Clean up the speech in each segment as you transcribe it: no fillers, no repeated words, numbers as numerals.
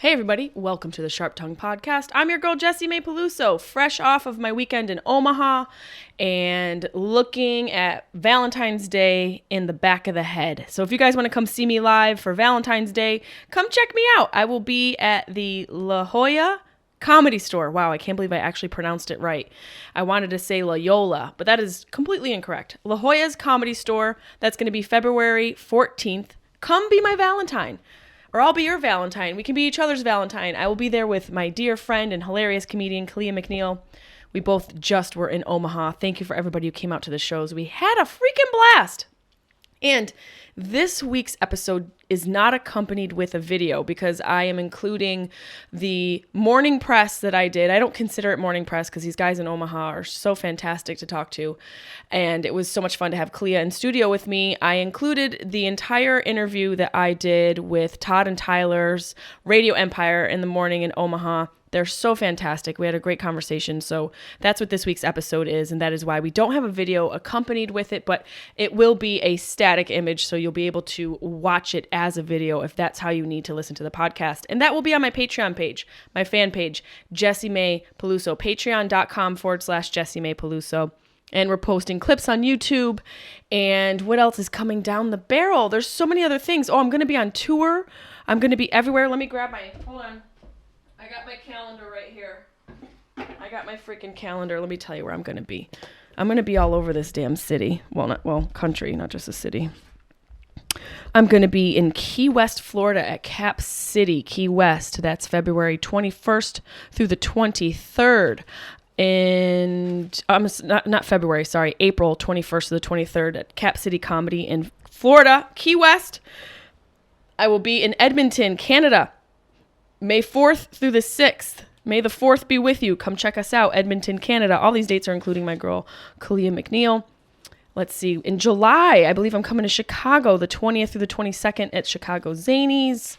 Hey everybody, welcome to the Sharp Tongue Podcast. I'm your girl Jessimae Peluso, fresh off of my weekend in Omaha and looking at Valentine's Day in the back of the head. So if you guys want to come see me live for Valentine's Day, come check me out. I will be at the La Jolla Comedy Store. Wow, I can't believe I actually pronounced it right. I wanted to say La Yola, but that is completely incorrect. La Jolla's Comedy Store. That's going to be February 14th. Come be my Valentine. Or I'll be your Valentine. We can be each other's Valentine. I will be there with my dear friend and hilarious comedian, Kalia McNeil. We both just were in Omaha. Thank you for everybody who came out to the shows. We had a freaking blast. And this week's episode is not accompanied with a video because I am including the morning press that I did. I don't consider it morning press because these guys in Omaha are so fantastic to talk to. And it was so much fun to have Kalia in studio with me. I included the entire interview that I did with Todd and Tyler's Radio Empire in the morning in Omaha. They're so fantastic. We had a great conversation. So that's what this week's episode is. And that is why we don't have a video accompanied with it, but it will be a static image. So you'll be able to watch it as a video if that's how you need to listen to the podcast. And that will be on my Patreon page, my fan page, Jessimae Peluso, patreon.com/Jessimae Peluso. And we're posting clips on YouTube. And what else is coming down the barrel? There's so many other things. Oh, I'm going to be on tour. I'm going to be everywhere. Let me grab hold on. I got my calendar right here. I got my freaking calendar. Let me tell you where I'm going to be. I'm going to be all over this damn city. Country, not just a city. I'm going to be in Key West, Florida at Cap City, Key West. That's February 21st through the 23rd. And not February, sorry, April 21st to the 23rd at Cap City Comedy in Florida, Key West. I will be in Edmonton, Canada, May 4th through the 6th. May the 4th be with you. Come check us out, Edmonton, Canada. All these dates are including my girl, Kalia McNeil. Let's see. In July, I believe I'm coming to Chicago, the 20th through the 22nd at Chicago Zanies.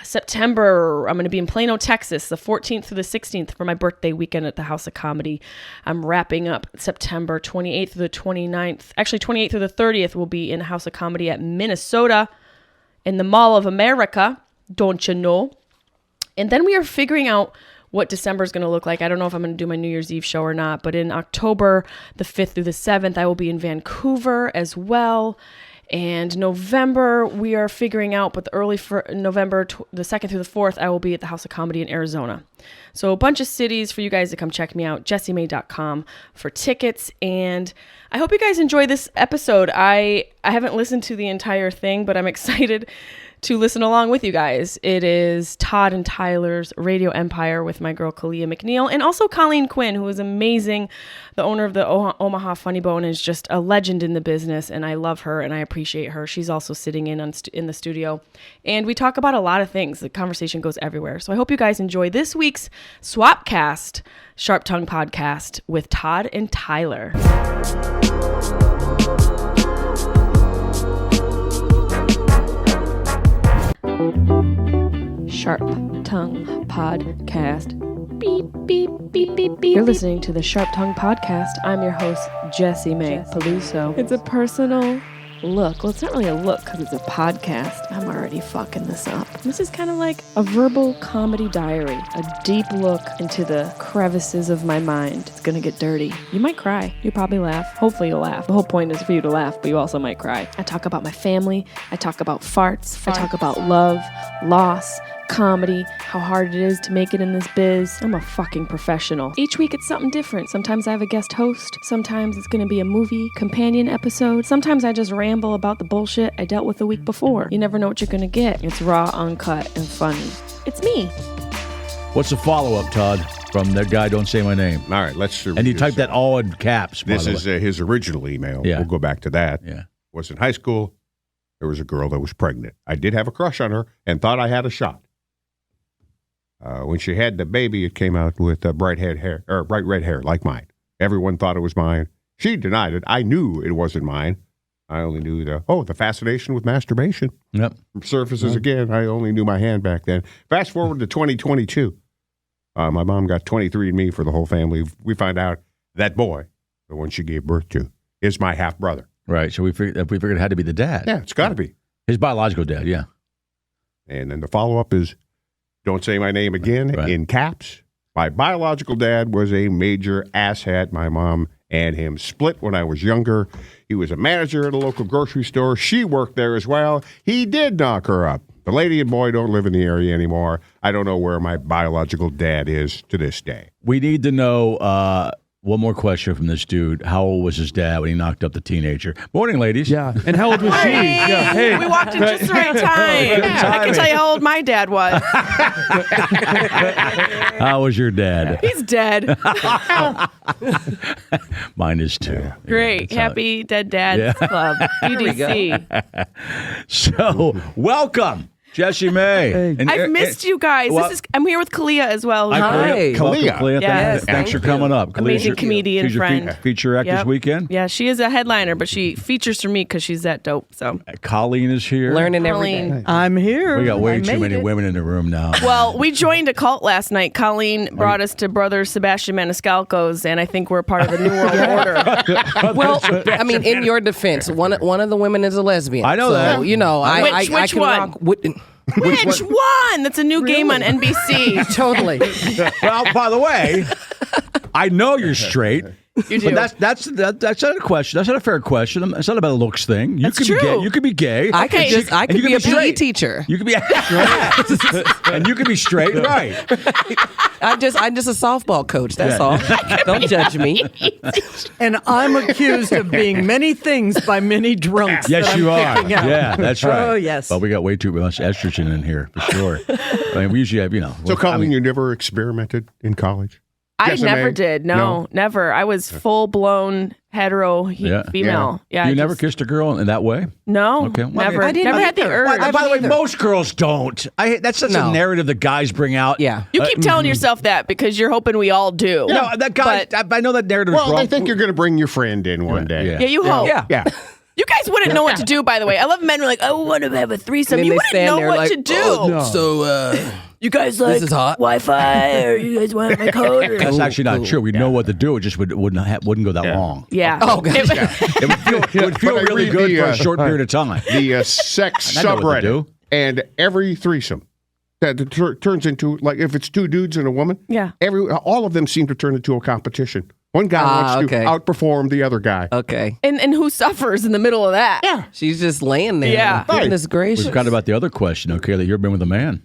September, I'm going to be in Plano, Texas, the 14th through the 16th for my birthday weekend at the House of Comedy. I'm wrapping up September 28th through the 29th. Actually, 28th through the 30th will be in House of Comedy at Minnesota in the Mall of America. Don't you know? And then we are figuring out what December is going to look like. I don't know if I'm going to do my New Year's Eve show or not, but in October, the 5th through the 7th, I will be in Vancouver as well. And November, we are figuring out, but November, the 2nd through the 4th, I will be at the House of Comedy in Arizona. So a bunch of cities for you guys to come check me out, jessimae.com for tickets. And I hope you guys enjoy this episode. I haven't listened to the entire thing, but I'm excited to listen along with you guys. It is Todd and Tyler's Radio Empire with my girl Kalia McNeil and also Colleen Quinn, who is amazing. The owner of the Omaha Funny Bone is just a legend in the business, and I love her and I appreciate her. She's also sitting in the studio, and we talk about a lot of things. The conversation goes everywhere. So I hope you guys enjoy this week's Swapcast Sharp Tongue Podcast with Todd and Tyler. Sharp Tongue Podcast. Beep, beep, beep, beep, beep. You're listening to the Sharp Tongue Podcast. I'm your host, Jessimae Peluso. It's a personal look. Well, it's not really a look because it's a podcast. I'm already fucking this up. This is kind of like a verbal comedy diary, a deep look into the crevices of my mind. It's gonna get dirty. You might cry. You probably laugh. Hopefully you'll laugh. The whole point is for you to laugh, but you also might cry. I talk about my family. I talk about farts. I talk about love, loss, comedy, how hard it is to make it in this biz. I'm a fucking professional. Each week it's something different. Sometimes I have a guest host. Sometimes it's gonna be a movie companion episode. Sometimes I just ramble about the bullshit I dealt with the week before. You never know what you're gonna get. It's raw, uncut, and funny. It's me. What's the follow-up, Todd, from that guy, Don't Say My Name? All right, let's... And you typed that all in caps, by This the is way. his original email. Yeah. We'll go back to that. Yeah. Was in high school. There was a girl that was pregnant. I did have a crush on her and thought I had a shot. When she had the baby, it came out with bright red hair, like mine. Everyone thought it was mine. She denied it. I knew it wasn't mine. I only knew the fascination with masturbation. Yep. Surfaces again. I only knew my hand back then. Fast forward to 2022. My mom got 23andMe for the whole family. We find out that boy, the one she gave birth to, is my half brother. Right. So we figured it had to be the dad. Yeah, it's got to be. His biological dad, yeah. And then the follow-up is, don't say my name again, in caps. My biological dad was a major asshat. My mom and him split when I was younger. He was a manager at a local grocery store. She worked there as well. He did knock her up. The lady and boy don't live in the area anymore. I don't know where my biological dad is to this day. We need to know one more question from this dude. How old was his dad when he knocked up the teenager? Morning, ladies. Yeah. And how old was she? Yeah. Hey. We walked in just the right time. I can tell you how old my dad was. How was your dad? He's dead. Mine is too. Great. Happy Dead Dads Club. EDC. So, welcome, Jessimae. And I've missed you guys. I'm here with Kalia as well. Hi. Kalia. Kalia. Yes, Thanks for coming up. Kalia's amazing comedian she's your friend. Feature act this weekend? Yeah, she is a headliner, but she features for me because she's that dope. So Colleen is here. Learning every day. I'm here. We got way too many women in the room now. Well, we joined a cult last night. Colleen brought us to Brother Sebastian Maniscalco's, and I think we're part of the New World Order. Well, I mean, in your defense, one of the women is a lesbian. I know that. You know, I Which can one? rock with, Which one? That's a new game on NBC. totally. Well, by the way, I know you're straight. You do. But that's not a question. That's not a fair question. It's not about a looks thing. You could be true. gay. You could be gay. I could be a PE straight. teacher. You could be and you could be straight, right? I'm just a softball coach. That's all. Don't judge me. And I'm accused of being many things by many drunks. Yes, that you I'm are. picking out. Yeah, that's right. Oh, yes. But we got way too much estrogen in here for sure. I mean, we usually have, So, Colleen, you never experimented in college? I Jessimae? never did. No, never. I was full blown hetero female. Yeah. You never kissed a girl in that way? No. Okay. Well, Never. I didn't never had the either. urge. By the way, most girls don't. That's such a narrative that guys bring out. Yeah. You keep telling yourself that because you're hoping we all do. No, that guy. I know that narrative is wrong. Well, I think you're going to bring your friend in one day. Yeah, you hope. Yeah. You guys wouldn't know what to do, by the way. I love men who are like, oh, I want to have a threesome. And You they wouldn't stand know there what like, to do. "Oh, no. So, you guys like is hot." Wi-Fi, or you guys want my code? Or... That's actually not true. We know what to do. It just wouldn't go that long. Yeah. Oh, God. It would feel But I really read good the, for a short period of time. The sex I know what to subreddit, do. and every threesome that turns into, like, if it's two dudes and a woman, Yeah. all of them seem to turn into a competition. One guy wants to outperform the other guy. Okay. And who suffers in the middle of that? Yeah. She's just laying there. Yeah. Goodness gracious. We forgot about the other question, okay, that you've been with a man.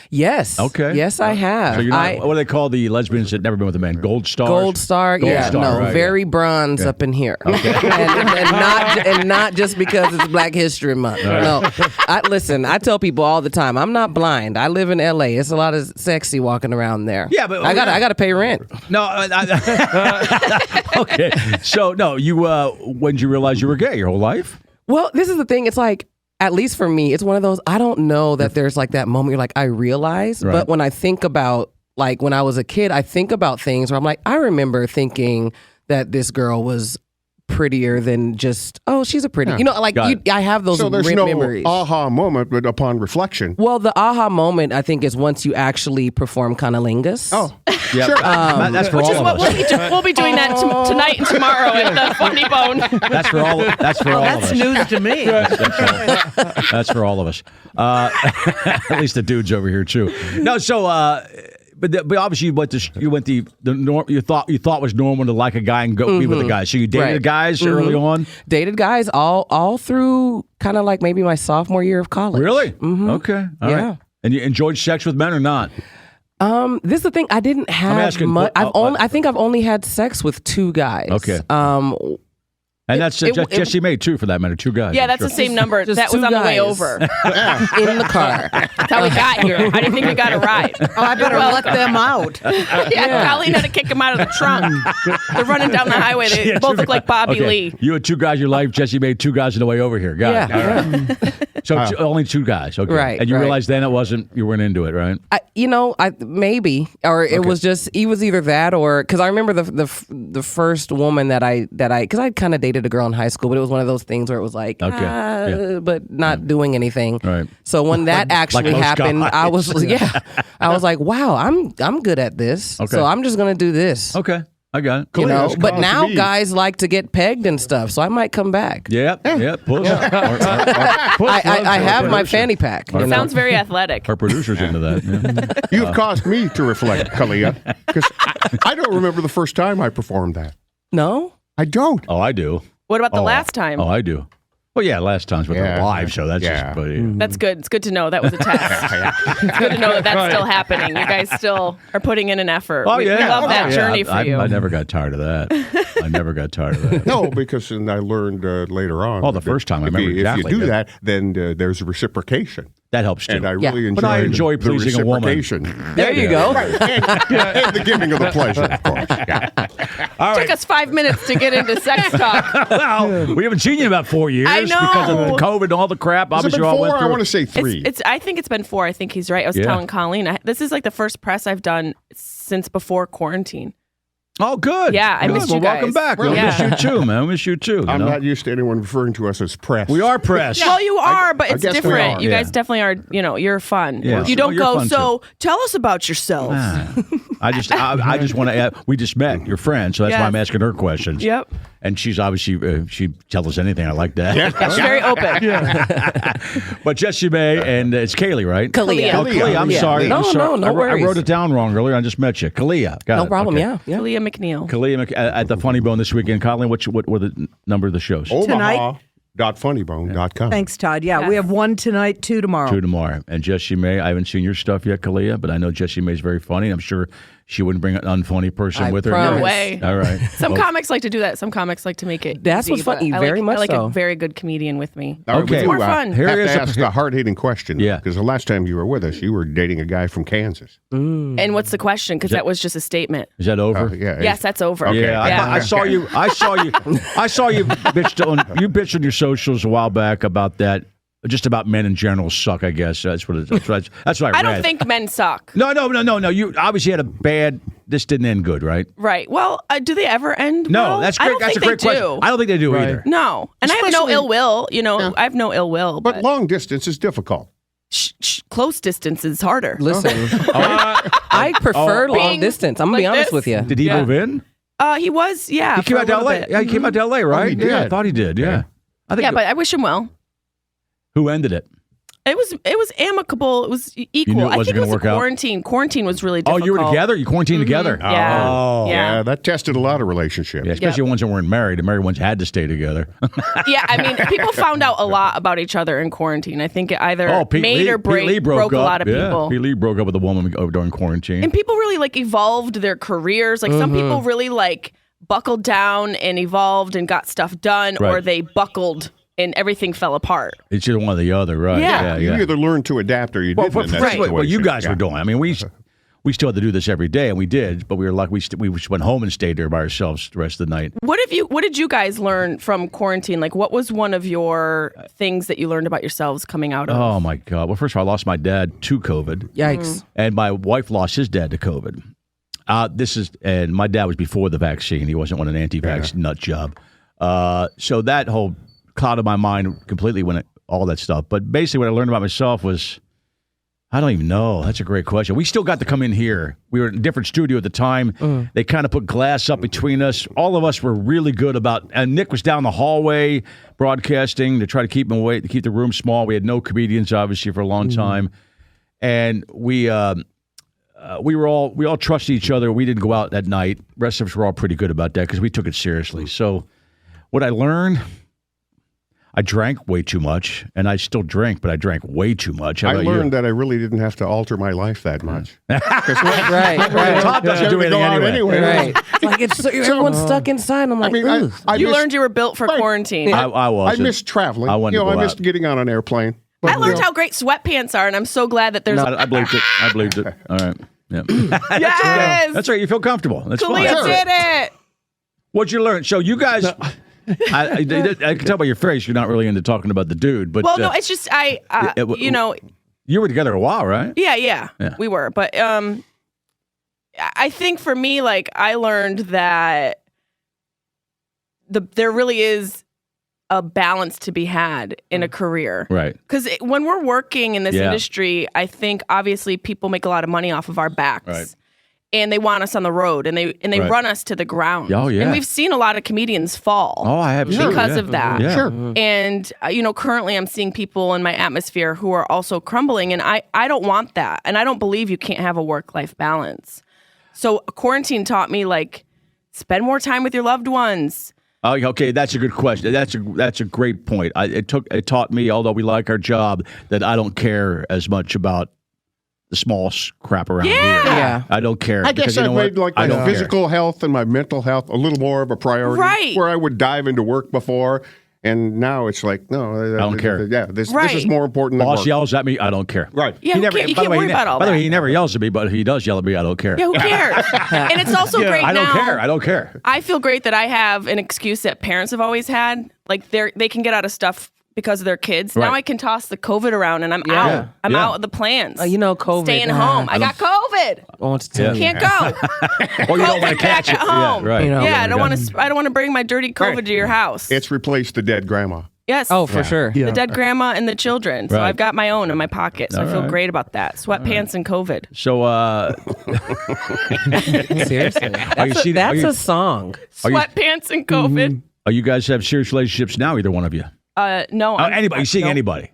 Yes. Okay. Yes, I have. So you're not, what do they call the lesbians that never been with a man? Gold stars? Gold star, Right, very bronze up in here, and not just because it's Black History Month. No, I tell people all the time, I'm not blind. I live in L.A. It's a lot of sexy walking around there. Yeah, but I gotta pay rent. No. Okay. So no, you when did you realize you were gay? Your whole life? Well, this is the thing. It's like, at least for me, it's one of those, I don't know that there's like that moment you're like, I realize. Right. But when I think about, like, when I was a kid, I think about things where I'm like, I remember thinking that this girl was prettier than just, oh, she's a pretty, like I have those So there's no memories. aha moment, but upon reflection. Well, the aha moment, I think, is once you actually perform cunnilingus. Oh, Yeah, sure. that's for Which all is of what us. we'll be doing that tonight and tomorrow at the Funny Bone. That's for all. That's for all of That's us. news to me. That's for all of us. At least the dudes over here too. No, so but obviously you thought was normal to like a guy and go be with a guy. So you dated guys early on. Dated guys all through kind of like maybe my sophomore year of college. Really? Okay. All right. And you enjoyed sex with men or not? This is the thing. I didn't have asking much. for- I think I've only had sex with 2 guys. Okay. And that's Jessimae too, for that matter. 2 guys. Yeah, I'm that's sure. the same number. Just That was 2 on the way guys. over. In the car. That's how we got here. I didn't think we got a ride. Oh, I better let them out. Yeah, Colleen had to kick him out of the trunk. They're running down the highway. They both look like Bobby Lee. You had 2 guys in your life. Jesse made 2 guys on the way over here. Got it. All right. So only 2 guys. Okay. Right, And you right. realized then you weren't into it, right? Maybe, or it was just, it was either that or, because I remember the first woman that I because I kind of dated a girl in high school, but it was one of those things where it was like, but not doing anything. Right. So when that actually most happened, guys. I was like, wow, I'm good at this. Okay. So I'm just gonna do this. Okay. I got it. You know, Kalea's but caused now me- guys like to get pegged and stuff, so I might come back. Yep. Push. I have my fanny pack. You know? Sounds very athletic. Our producer's into that. Yeah. You've caused me to reflect, Kalea, because I don't remember the first time I performed that. No? I don't. Oh, I do. What about the last time? Oh, I do. Well, yeah, last time's with Yeah. a live show. That's Yeah. just, but That's good. It's good to know that was a test. It's good to know that that's still happening. You guys still are putting in an effort. oh we yeah, love that yeah. journey for you. I never got tired of that. I never got tired of that. No, because I learned later on. Oh, the first time, I if remember you, exactly If you do that. that, then there's reciprocation. That helps too. And I Yeah. really enjoy But I enjoy the pleasing a woman. reciprocation. There you go. And the giving of the pleasure, of course. Yeah. All Took us 5 minutes to get into sex talk. Well, we haven't seen you in about 4 years I know. because of the COVID and all the crap. Has it Obviously, been you all 4? went I through. want to say 3. I think it's been 4. I think he's right. I was Yeah. telling Colleen, this is like the first press I've done since before quarantine. Oh, good. Yeah, I Good. missed well, you guys. welcome back. Really? We miss Yeah. you too, man. We miss you too. I'm you know? not used to anyone referring to us as press. We are press. Well, you are, but it's guess we different. are. You Yeah. guys definitely are. You're fun. Yeah. You don't Oh, you're go. fun, So tell us about yourself. I just want to. We just met your friend, so that's why Yes. I'm asking her questions. Yep. And she's obviously she tells us anything. I like that. Yeah, she's very open. But Jessimae and it's Kaylee, right? Kalia. Oh, Kalia. I'm Yeah. sorry. No, I'm sorry. no, no I worries. wrote it down wrong earlier. I just met you, Kalia. Got No it. problem. Okay. Yeah. Leah McNeil. Kalia at the Funny Bone this weekend. Colin, what were the number of the shows? Omaha.funnybone.com. Thanks, Todd. Yeah, we have 1 tonight, 2 tomorrow. 2 tomorrow. And Jessimae, I haven't seen your stuff yet, Kalia, but I know Jessimae is very funny. I'm sure she wouldn't bring an unfunny person I with her. promise. No way. All right. Some Well, comics like to do that. Some comics like to make it. That's easy, what's funny. but Very much I like so. a very good comedian with me. All right, Okay. we do, More fun. Here have is to a- ask a hard-hitting question. Yeah. Because the last time you were with us, you were dating a guy from Kansas. And what's the question? Because that was just a statement. Is that over? Yeah. Yes, that's over. Okay. Yeah, I saw you. I saw you bitched on your socials a while back about that. Just about men in general suck. I guess that's what that's what I read. I don't think men suck. No. You obviously had a bad. This didn't end good, right? Right. Well, do they ever end? No, well? that's I great. don't That's a think great they question. do. I don't think they do either. No, and I have no Especially- ill will. I have no ill will. But long distance is difficult. Close distance is harder. Listen, I prefer long Being distance. I'm gonna be like honest this? with you. Did he Yeah. move in? He was. Yeah. He came for out a to little LA. bit. Yeah, he came out to LA, right? he Yeah, I did. thought he did. Yeah. I think. Yeah, but I wish him well. Who ended it? It was amicable. It was equal. knew it I wasn't think it gonna was work out? quarantine. Quarantine was really Oh, difficult. you were together. You quarantined together. Yeah. Oh. Yeah. That tested a lot of relationships. Yeah, especially ones that weren't married. The married ones had to stay together. Yeah, I mean, people found out a lot about each other in quarantine. I think it either Pete made Lee, or Pete Lee broke a up. lot of Yeah, people. Pete Lee broke up with a woman during quarantine. And people really evolved their careers. Like some people really buckled down and evolved and got stuff done, or Right. they buckled and everything fell apart. It's either one or the other, right? Yeah. You either learned to adapt or you didn't. in that That's what you situation. guys Yeah. were doing. I mean, we still had to do this every day, and we did, but we were like, we just went home and stayed there by ourselves the rest of the night. What did you guys learn from quarantine? Like, what was one of your things that you learned about yourselves coming out of? Oh my God! Well, first of all, I lost my dad to COVID, Yikes. and my wife lost his dad to COVID. And my dad was before the vaccine. He wasn't one an anti-vax nut job. So that whole clouded my mind completely when all that stuff. But basically, what I learned about myself was, I don't even know. That's a great question. We still got to come in here. We were in a different studio at the time. They kind of put glass up between us. All of us were really good about, and Nick was down the hallway broadcasting to try to keep him away, to keep the room small. We had no comedians, obviously, for a long time. And we all trusted each other. We didn't go out that night. The rest of us were all pretty good about that because we took it seriously. So what I learned, I drank way too much, and I still drink, but I drank way too much. How I about learned you? that I really didn't have to alter my life that much. Right. Todd doesn't do Everything anything go out anyway. Right. Like everyone's stuck inside. I'm like, ooh. You missed- learned you were built for Right. quarantine. I was. I missed traveling. I wanted to I go missed out. getting on an airplane. I learned how great sweatpants are, and I'm so glad that there's. No, I believed it. I believed it. All right. Yeah. Yes, That's right. You feel comfortable. That's fine. Kalia did it. What'd you learn? So you guys, I can tell by your face you're not really into talking about the dude. But Well, no, it's just you were together a while, right? Yeah, we were. But I think for me, I learned that there really is a balance to be had in a career. Right. Because when we're working in this Yeah. industry, I think obviously people make a lot of money off of our backs. Right. and they want us on the road, and they Right. run us to the ground. Oh, yeah. And we've seen a lot of comedians fall. Oh, I have because of that. Yeah. Sure. And currently I'm seeing people in my atmosphere who are also crumbling, and I don't want that, and I don't believe you can't have a work-life balance. So quarantine taught me, like, spend more time with your loved ones. Oh, okay, that's a good question. That's a great point. It taught me, although we like our job, that I don't care as much about the small crap around here. Yeah. I don't care. I guess because you I've know what? made like I my don't physical health and my mental health a little more of a priority. Right. Where I would dive into work before, and now it's like, no, I don't care. Yeah, this Right. is more important than Boss work. yells at me, I don't care. Right. Yeah, you can't by the way, worry about all By the that. way, he never yells at me, but if he does yell at me, I don't care. Yeah, who cares? And it's also great I don't now. care. I don't care. I feel great that I have an excuse that parents have always had. Like they can get out of stuff because of their kids. Right. Now I can toss the COVID around and I'm Yeah. out. I'm Yeah. out of the plans. COVID. Staying home. I got COVID. I want to tell you. Can't go. Or you don't want to COVID catch back it. at home. Yeah, right. You know. Yeah, I don't want to bring my dirty COVID Right. to your house. It's replaced the dead grandma. yes. Oh, for sure. The dead grandma and the children. So Right. I've got my own in my pocket. So I feel right. great about that. Sweatpants and COVID. So, Seriously. That's a song. Are you- Sweatpants and COVID. you guys have serious relationships now? Either one of you? No. Anybody? You seeing anybody?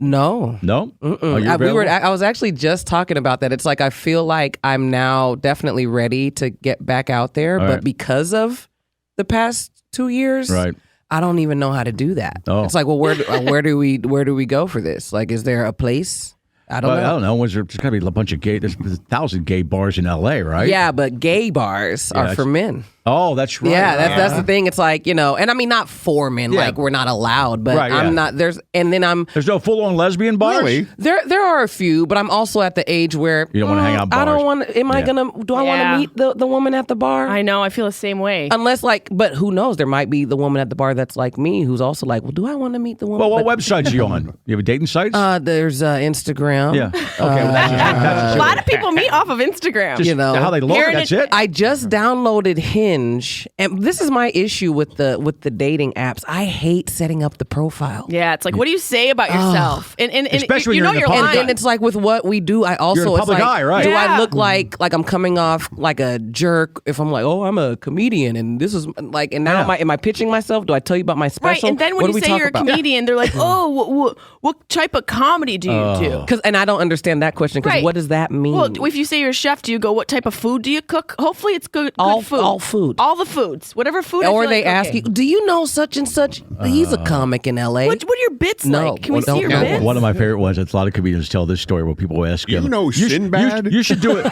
No. No. Are you I available? was actually just talking about that. It's like I feel like I'm now definitely ready to get back out there, but right. because of the past 2 years, Right. I don't even know how to do that. Oh. It's like, well, where do we go for this? Like, is there a place? I don't Well, know. I don't know. There's got to be a bunch of gay. There's 1,000 gay bars in L.A., right? Yeah, but gay bars are for men. Oh, that's right. Yeah, that's the thing. It's like, and I mean, not for men, Yeah. like we're not allowed, but Right, yeah. I'm not. There's no full-on lesbian bars. Really? there are a few, but I'm also at the age where You don't wanna hang out in I don't bars. want. Am I Yeah. gonna? Do I want Yeah. to meet the woman at the bar? I know. I feel the same way. Unless but who knows? There might be the woman at the bar that's like me, who's also like, well, do I want to meet the woman? Well, what But, websites are you on? You have a dating sites? there's Instagram. yeah. Okay. Well, that's A lot of people meet off of Instagram. just you know, how they look. hearing That's it- it. I just downloaded Hinge, and this is my issue with the dating apps. I hate setting up the profile. Yeah, it's like, what do you say about yourself? And Especially you when know you're in you're the public lying. And then it's like with what we do, I also You're in it's public like, eye, right. do I Yeah. look like I'm coming off like a jerk if I'm like, oh, I'm a comedian and this is like, and now Yeah. am I pitching myself? Do I tell you about my Right, special? and then What when do we you say talk you're a about? comedian, they're like, oh, what type of comedy do you do? And I don't understand that question because Right. what does that mean? Well, if you say you're a chef, do you go, what type of food do you cook? Hopefully it's good All- food. all food. All the foods. Whatever food I or feel they like ask you, cooking. do you know such and such? He's a comic in LA. What are your bits No, like? Can we don't see your know. bits? One of my favorite ones. It's a lot of comedians tell this story where people ask You him, know Sinbad? You should do it.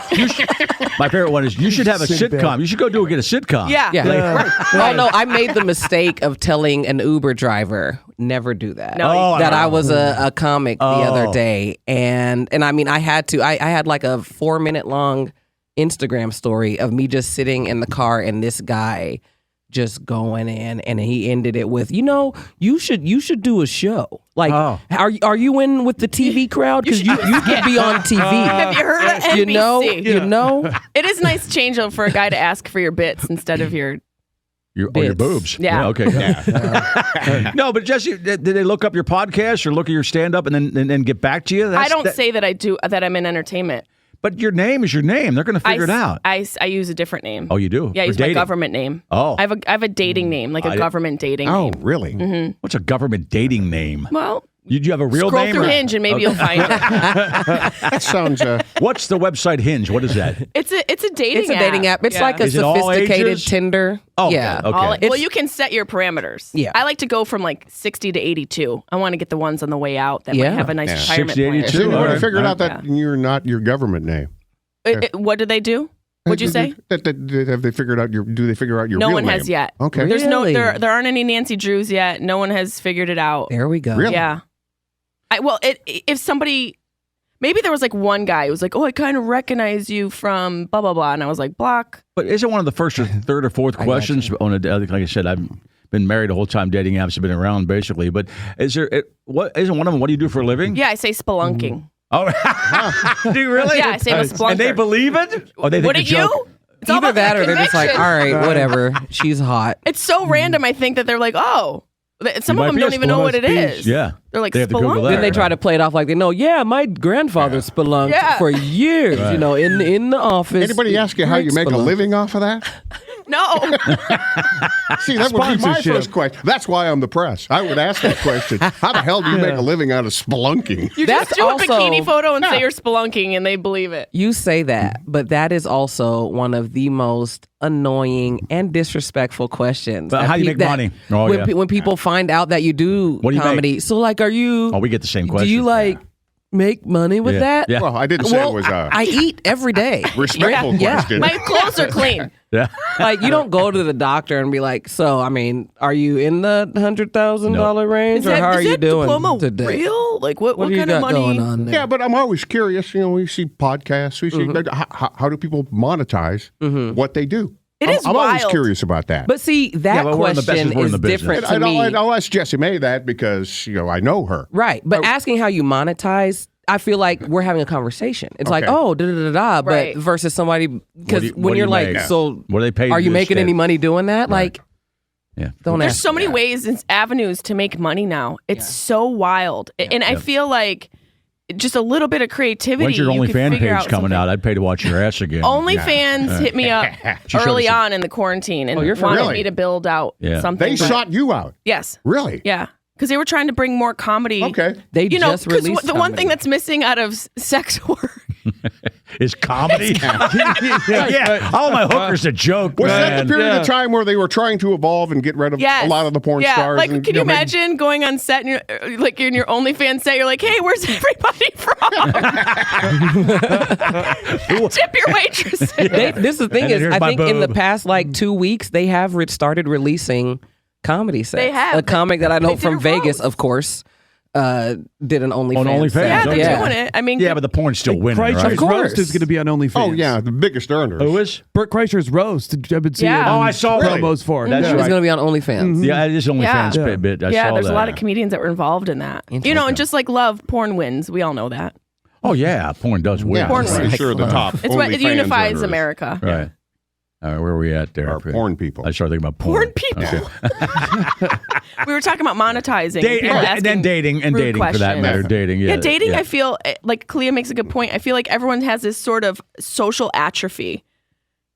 My favorite one is you should have a sitcom. You should go get a sitcom. Yeah. Yeah. Oh no, I made the mistake of telling an Uber driver never do that. No, Oh, that I I was a comic the other Oh. day, and I mean I had to. I had like a 4-minute long Instagram story of me just sitting in the car and this guy just going in, and he ended it with, you should do a show. Like, Oh. are you in with the TV crowd? Because you could be on TV. Have you heard of NBC? You know. It is nice change up for a guy to ask for your bits instead of your... Your Bits. boobs. Yeah. Okay. No, but Jesse, did they look up your podcast or look at your stand-up and then get back to you? I don't say that that I'm in entertainment. But your name is your name. They're going to figure it out. I use a different name. Oh, you do? Yeah, I For use my dating. government name. Oh. I have a dating name, like a government dating Oh, name. really? What's a government dating name? Well, Do you have a real scroll name? through or- Hinge and maybe you'll find it. That sounds. What's the website Hinge? What is that? It's a dating It's a dating app. It's Yeah. like a Is it all sophisticated ages? Tinder. Oh, yeah. okay. Well, you can set your parameters. Yeah. I like to go from like 60 to 82. I want to get the ones on the way out that Yeah. might have a nice Yeah. retirement 60, plan. 82. So you All already right. figured out that Yeah. you're not your government name. What did they do? What'd you say? Have they figured out your? Do they figure out your? No real one name? has yet. Okay. There's Really? there aren't any Nancy Drews yet. No one has figured it out. There we go. Really? Yeah. If somebody, maybe there was like one guy who was like, oh, I kind of recognize you from blah, blah, blah. And I was like, block. But isn't one of the first or third or fourth questions on a, like I said, I've been married the whole time. Dating apps have been around basically. But isn't one of them? What do you do for a living? Yeah, I say spelunking. Oh, do you really? Yeah, I say I'm a splunker. And they believe it? Or they think Wouldn't a joke? you? It's all Either about that or they're just like, conviction. all right, whatever. She's hot. It's so random. I think that they're like, oh, Some of them don't even know what it is. Yeah. They're like, They have to Google spelunking. that. Then they try to play it off like they know. Yeah, my grandfather spelunked for years. Right. You know, in the office. Anybody ask you how you make a living off of that? No. See, that would be my first question. That's why I'm the press. I would ask that question. How the hell do you make a living out of spelunking? You That's just do a also- bikini photo and say you're spelunking, and they believe it. You say that, but that is also one of the most annoying and disrespectful questions. But that how do you pe- make that- money? Oh, when, yeah. when people find out that you do What do you comedy. make? So, like, are you? Oh, we get the same question. Do you like make money with Yeah. that? Yeah. Well, I didn't say Well, it was a I eat every day. respectful Yeah. question. My clothes are clean. Yeah. Like, you don't go to the doctor and be like, so, I mean, are you in the $100,000 range, Is or that, how are is you that doing diploma today? real? Like, what What do you kind of got money? going on there? Yeah, but I'm always curious. You know, we see podcasts. We see how do people monetize what they do? It is I'm always wild. curious about that. But see, that but we're in the business, question we're in is the business. different to And me. I'll ask Jessimae that because I know her. Right. But asking how you monetize, I feel like we're having a conversation. It's like, Okay. oh, da-da-da-da, Right. but versus somebody, because What when do you're you like, make? so What do they pay are you you making instead? any money doing that? Like, Yeah. don't There's ask. so many ways and avenues to make money now. It's so wild. And I feel like just a little bit of creativity. When's your you could OnlyFans figure page out coming something. out? I'd pay to watch your ass again. OnlyFans hit me up She showed early us on in the quarantine and you're for wanted real? me to build out Yeah. something. They sought you out. Yes. Really? Yeah. Because they were trying to bring more comedy. Okay. They You know, just because released the one comedy. thing that's missing out of sex work. Is comedy? yeah. All my hookers a joke, Was man. that the period of time where they were trying to evolve and get rid of Yes. a lot of the porn yeah. stars? Like, and, can you make- imagine going on set and you're, like in your OnlyFans set? You're like, hey, where's everybody from? Tip your waitresses. This is the thing And then is, here's I my think in the boob. past like 2 weeks, they have started releasing comedy sets. They have. A comic that I know They did from a Vegas, roast. of course, did an OnlyFans. On OnlyFans, set. Yeah, they're okay. doing it. I mean, Yeah, but the porn's still winning, right? Kreischer's Of course. roast is going to be on OnlyFans. Oh, yeah, the biggest earners. Who is? Burt Kreischer's roast. I've been seeing Yeah. Oh, I saw that. promos for. That's Yeah. It's right. going to be on OnlyFans. Yeah, it is OnlyFans Yeah. bit. I yeah, saw there's that. a lot of comedians that were involved in that. You know, and just like love, porn wins. We all know that. Oh, yeah. Porn does win. Yeah, Porn I'm pretty wins. sure the top. It's what it OnlyFans unifies earners America. Right. All right, where are we at there? Are porn people. I started thinking about porn. Porn people. Okay. We were talking about monetizing. People And then asking dating, and rude dating for that questions. matter. Dating, yeah. Yeah, dating, yeah. I feel like Clea makes a good point. I feel like everyone has this sort of social atrophy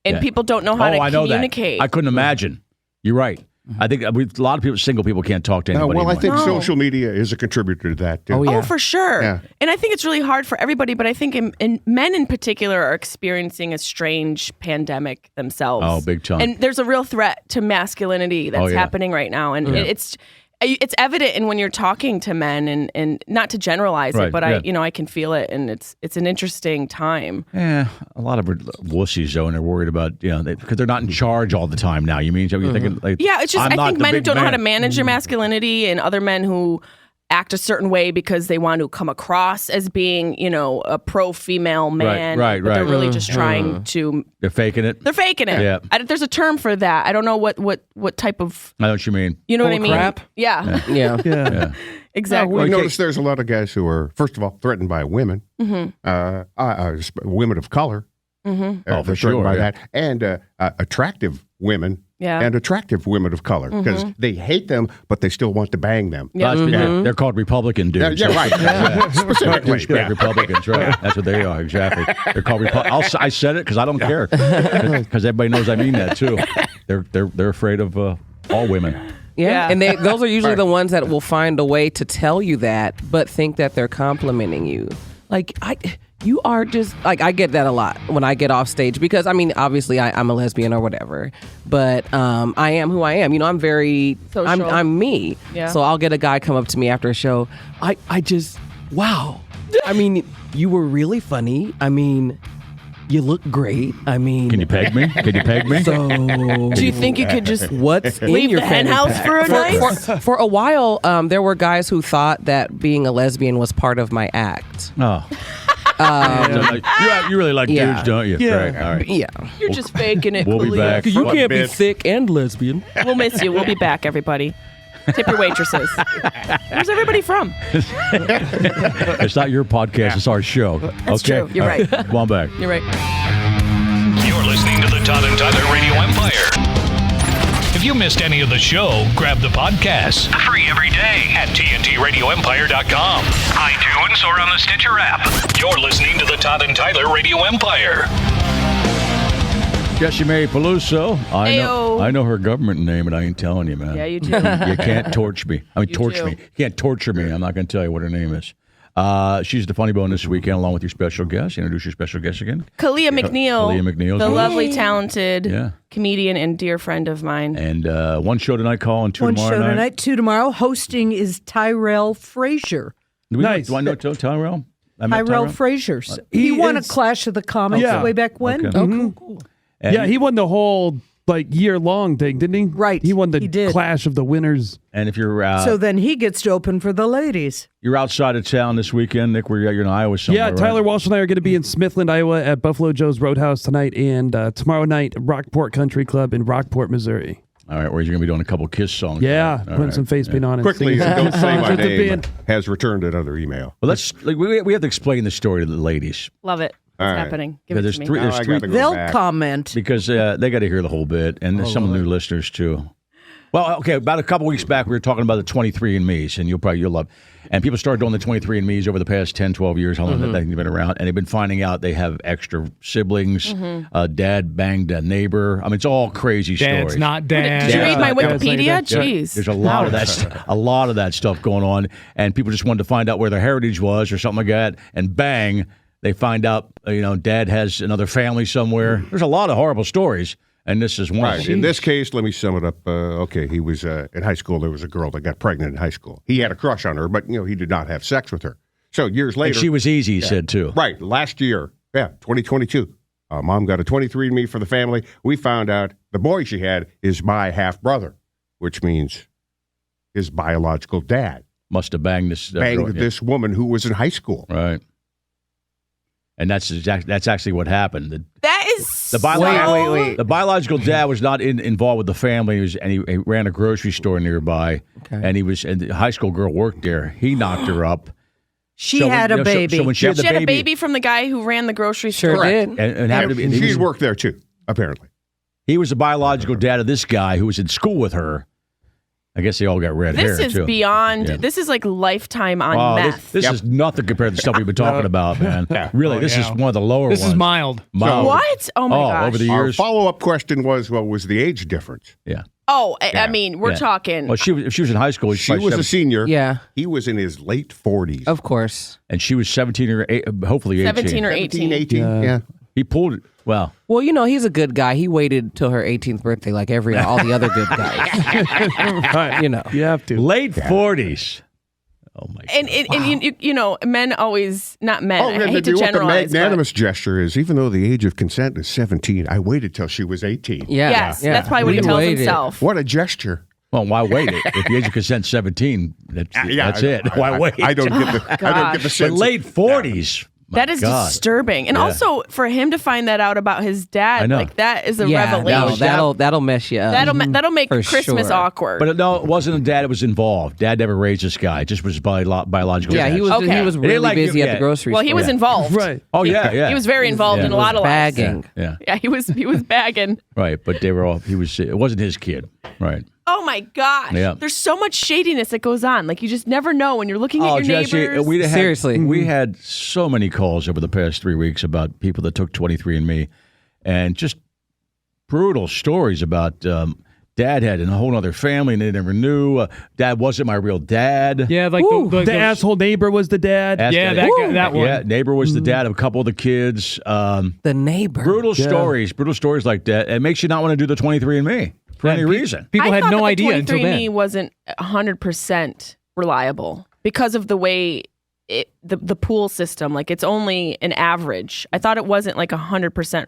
and Yeah. people don't know how to I know communicate. that. I couldn't imagine. You're right. I think a lot of people, single people, can't talk to anybody. Well, I think No. social media is a contributor to that, too. Oh, yeah. Oh, for sure. Yeah. And I think it's really hard for everybody, but I think in men in particular are experiencing a strange pandemic themselves. Oh, big time. And there's a real threat to masculinity that's Oh, yeah. happening right now. And it's evident in when you're talking to men and not to generalize Right, it, but yeah. I can feel it, and it's an interesting time. Yeah, a lot of wussies though, and they're worried about because they're not in charge all the time now. You mean so you're thinking like Yeah, it's just I'm I not think the men who big don't know how man. to manage their masculinity, and other men who act a certain way because they want to come across as being, a pro-female man. right, but They're right. really just trying to. They're faking it. They're faking it. Yeah. There's a term for that. I don't know what type of. I know what you mean. You know what I Full mean? crap? Yeah, Yeah. Yeah. exactly. We noticed there's a lot of guys who are, first of all, threatened by women, women of color. Mm-hmm. Oh, for they're sure, threatened by yeah. that, and attractive women. Yeah. And attractive women of color because they hate them, but they still want to bang them. Yeah. They're called Republican dudes. Yeah, right. Specifically. Douchebag Republicans, right? That's what they are, exactly. They're called I said it because I don't care, because everybody knows I mean that too. They're afraid of all women. Yeah. Yeah. And those are usually the ones that will find a way to tell you that, but think that they're complimenting you. Like, you are just, like, I get that a lot when I get off stage because, I mean, obviously I'm a lesbian or whatever, but I am who I am. I'm very, Social. I'm me. Yeah. So I'll get a guy come up to me after a show. I just, wow. I mean, you were really funny. I mean, you look great. I mean, Can you peg me? So, Do you think you could just what's in leave your the hen fanny house pack? for a night? For a while, there were guys who thought that being a lesbian was part of my act. Oh. You really like Yeah. dudes, don't you? Yeah. Right. All right. Yeah. You're just faking it. We'll be Khalil. back. You What can't be bit? thick and lesbian. We'll miss you. We'll be back, everybody. Tip your waitresses. Where's everybody from? It's not your podcast. It's our show. That's okay? true. You're All right. Come on back. You're right. You're listening to the Todd and Tyler Radio Empire. If you missed any of the show, grab the podcast. Free every day at TNTRadioEmpire.com, iTunes, or on the Stitcher app. You're listening to the Todd and Tyler Radio Empire. Jessimae Peluso. Ayo. I know her government name, and I ain't telling you, man. Yeah, you do. You can't torch me. I mean, You torch do. me. You can't torture me. I'm not going to tell you what her name is. She's the Funny Bone this weekend, along with your special guest. Introduce your special guest again. Kalia McNeil. Kalia McNeil. The lovely, talented Yeah. comedian and dear friend of mine. And one show tonight, call, and two One tomorrow show night. tonight, 2 tomorrow. Hosting is Tyrell Frazier. Nice. Do I know Tyrell? I met Tyrell Frazier. He He won a is- Clash of the Comics Yeah. way back when. Okay. Oh, cool. And, Yeah, he won the whole year-long thing, didn't he? Right, He won the he did. Clash of the Winners. and if you're So then he gets to open for the ladies. you're outside of town this weekend, Nick, where you're in Iowa somewhere, Yeah, Tyler right? Walsh and I are going to be in Smithland, Iowa at Buffalo Joe's Roadhouse tonight, and tomorrow night, Rockport Country Club in Rockport, Missouri. All right, where you're going to be doing a couple Kiss songs. Yeah, All putting right. some face paint on it. Quickly, singing some don't say songs my with the name. band. Has returned another email. Well, we have to explain the story to the ladies. Love it. What's All right. happening? Give Yeah, it there's to me. three- Now I gotta go They'll back. comment. Because they got to hear the whole bit, and there's some new listeners too. Well, okay, about a couple weeks back, we were talking about the 23andMe's, and you'll love. And people started doing the 23andMe's over the past 10, 12 years, how long they've been around, and they've been finding out they have extra siblings. Dad banged a neighbor. I mean, it's all crazy Dad's stories. not dad. Did you read my Yeah, it's like Wikipedia? that. Jeez. There's a lot of that stuff going on, and people just wanted to find out where their heritage was or something like that, and bang, they find out, Dad has another family somewhere. There's a lot of horrible stories, and this is one. Right. In this case, let me sum it up. Okay, he was in high school. There was a girl that got pregnant in high school. He had a crush on her, but he did not have sex with her. So years later, And she was easy, he said too. right last year, 2022. Mom got a 23andMe for the family. We found out the boy she had is my half brother, which means his biological dad Must have banged this. banged girl, yeah. this woman who was in high school. Right. And that's actually what happened. That is The biological dad was not involved with the family. He ran a grocery store nearby, and the high school girl worked there. He knocked her up. She had a baby. So when she had the She had baby, a baby from the guy who ran the grocery store. Sure did. and happened to be, She'd worked there too, apparently. he was the biological dad of this guy who was in school with her. I guess they all got red hair This is too. beyond. Yeah. This is like Lifetime on Oh, meth. this is nothing compared to the stuff we've been talking about, man. Really, this is yeah. one of the lower This ones. is mild. Mild. What? Oh my gosh. over the Our years. follow-up question was the age difference? Yeah. Oh, I mean, we're Yeah. talking. Well, if she was in high school, She was a senior. Yeah, He was in his late 40s. of course. and she was 17 or hopefully 18. 17 or 18. 18, yeah. He pulled it. Well, Well, he's a good guy. He waited till her 18th birthday, like all the other good guys. Right. You have to. late 40s. Oh my God. And men always, not men. I and hate to what the generalize. magnanimous gesture is, even though the age of consent is 17, I waited till she was 18. Yeah, Yes, yeah. that's probably what he We tells waited. himself. What a gesture. Well, why wait it? If the age of consent 17, that's it. Why wait? I don't get the But sense. late 40s. That is disturbing. And Yeah. also for him to find that out about his dad, I know. like that is a Yeah, revelation. that'll mess you up. That'll make For Christmas sure. awkward. But no, it wasn't a dad that was involved. Dad never raised this guy. It just was biological. Yeah, dad. he was Okay. he was It ain't really like busy you- at yeah. the grocery well, store. he was involved. Right. Oh, yeah. He was very involved in a lot of lives. bagging. Yeah, Yeah, he was bagging. right. But they were all, it wasn't his kid. Right. Oh my gosh. Yeah. There's so much shadiness that goes on. Like you just never know when you're looking at your Jesse, neighbors. Seriously. we had so many calls over the past 3 weeks about people that took 23andMe, and just brutal stories about dad had a whole other family and they never knew. Dad wasn't my real dad. Yeah, like The asshole neighbor was the dad. Ask Yeah, that- that guy, that one. Yeah, neighbor was the dad of a couple of the kids. The neighbor. Brutal stories like that. It makes you not want to do the 23andMe for any reason. People I had thought no that idea the until 23andMe then. wasn't 100% reliable because of the way the pool system. Like it's only an average. I thought it wasn't like 100%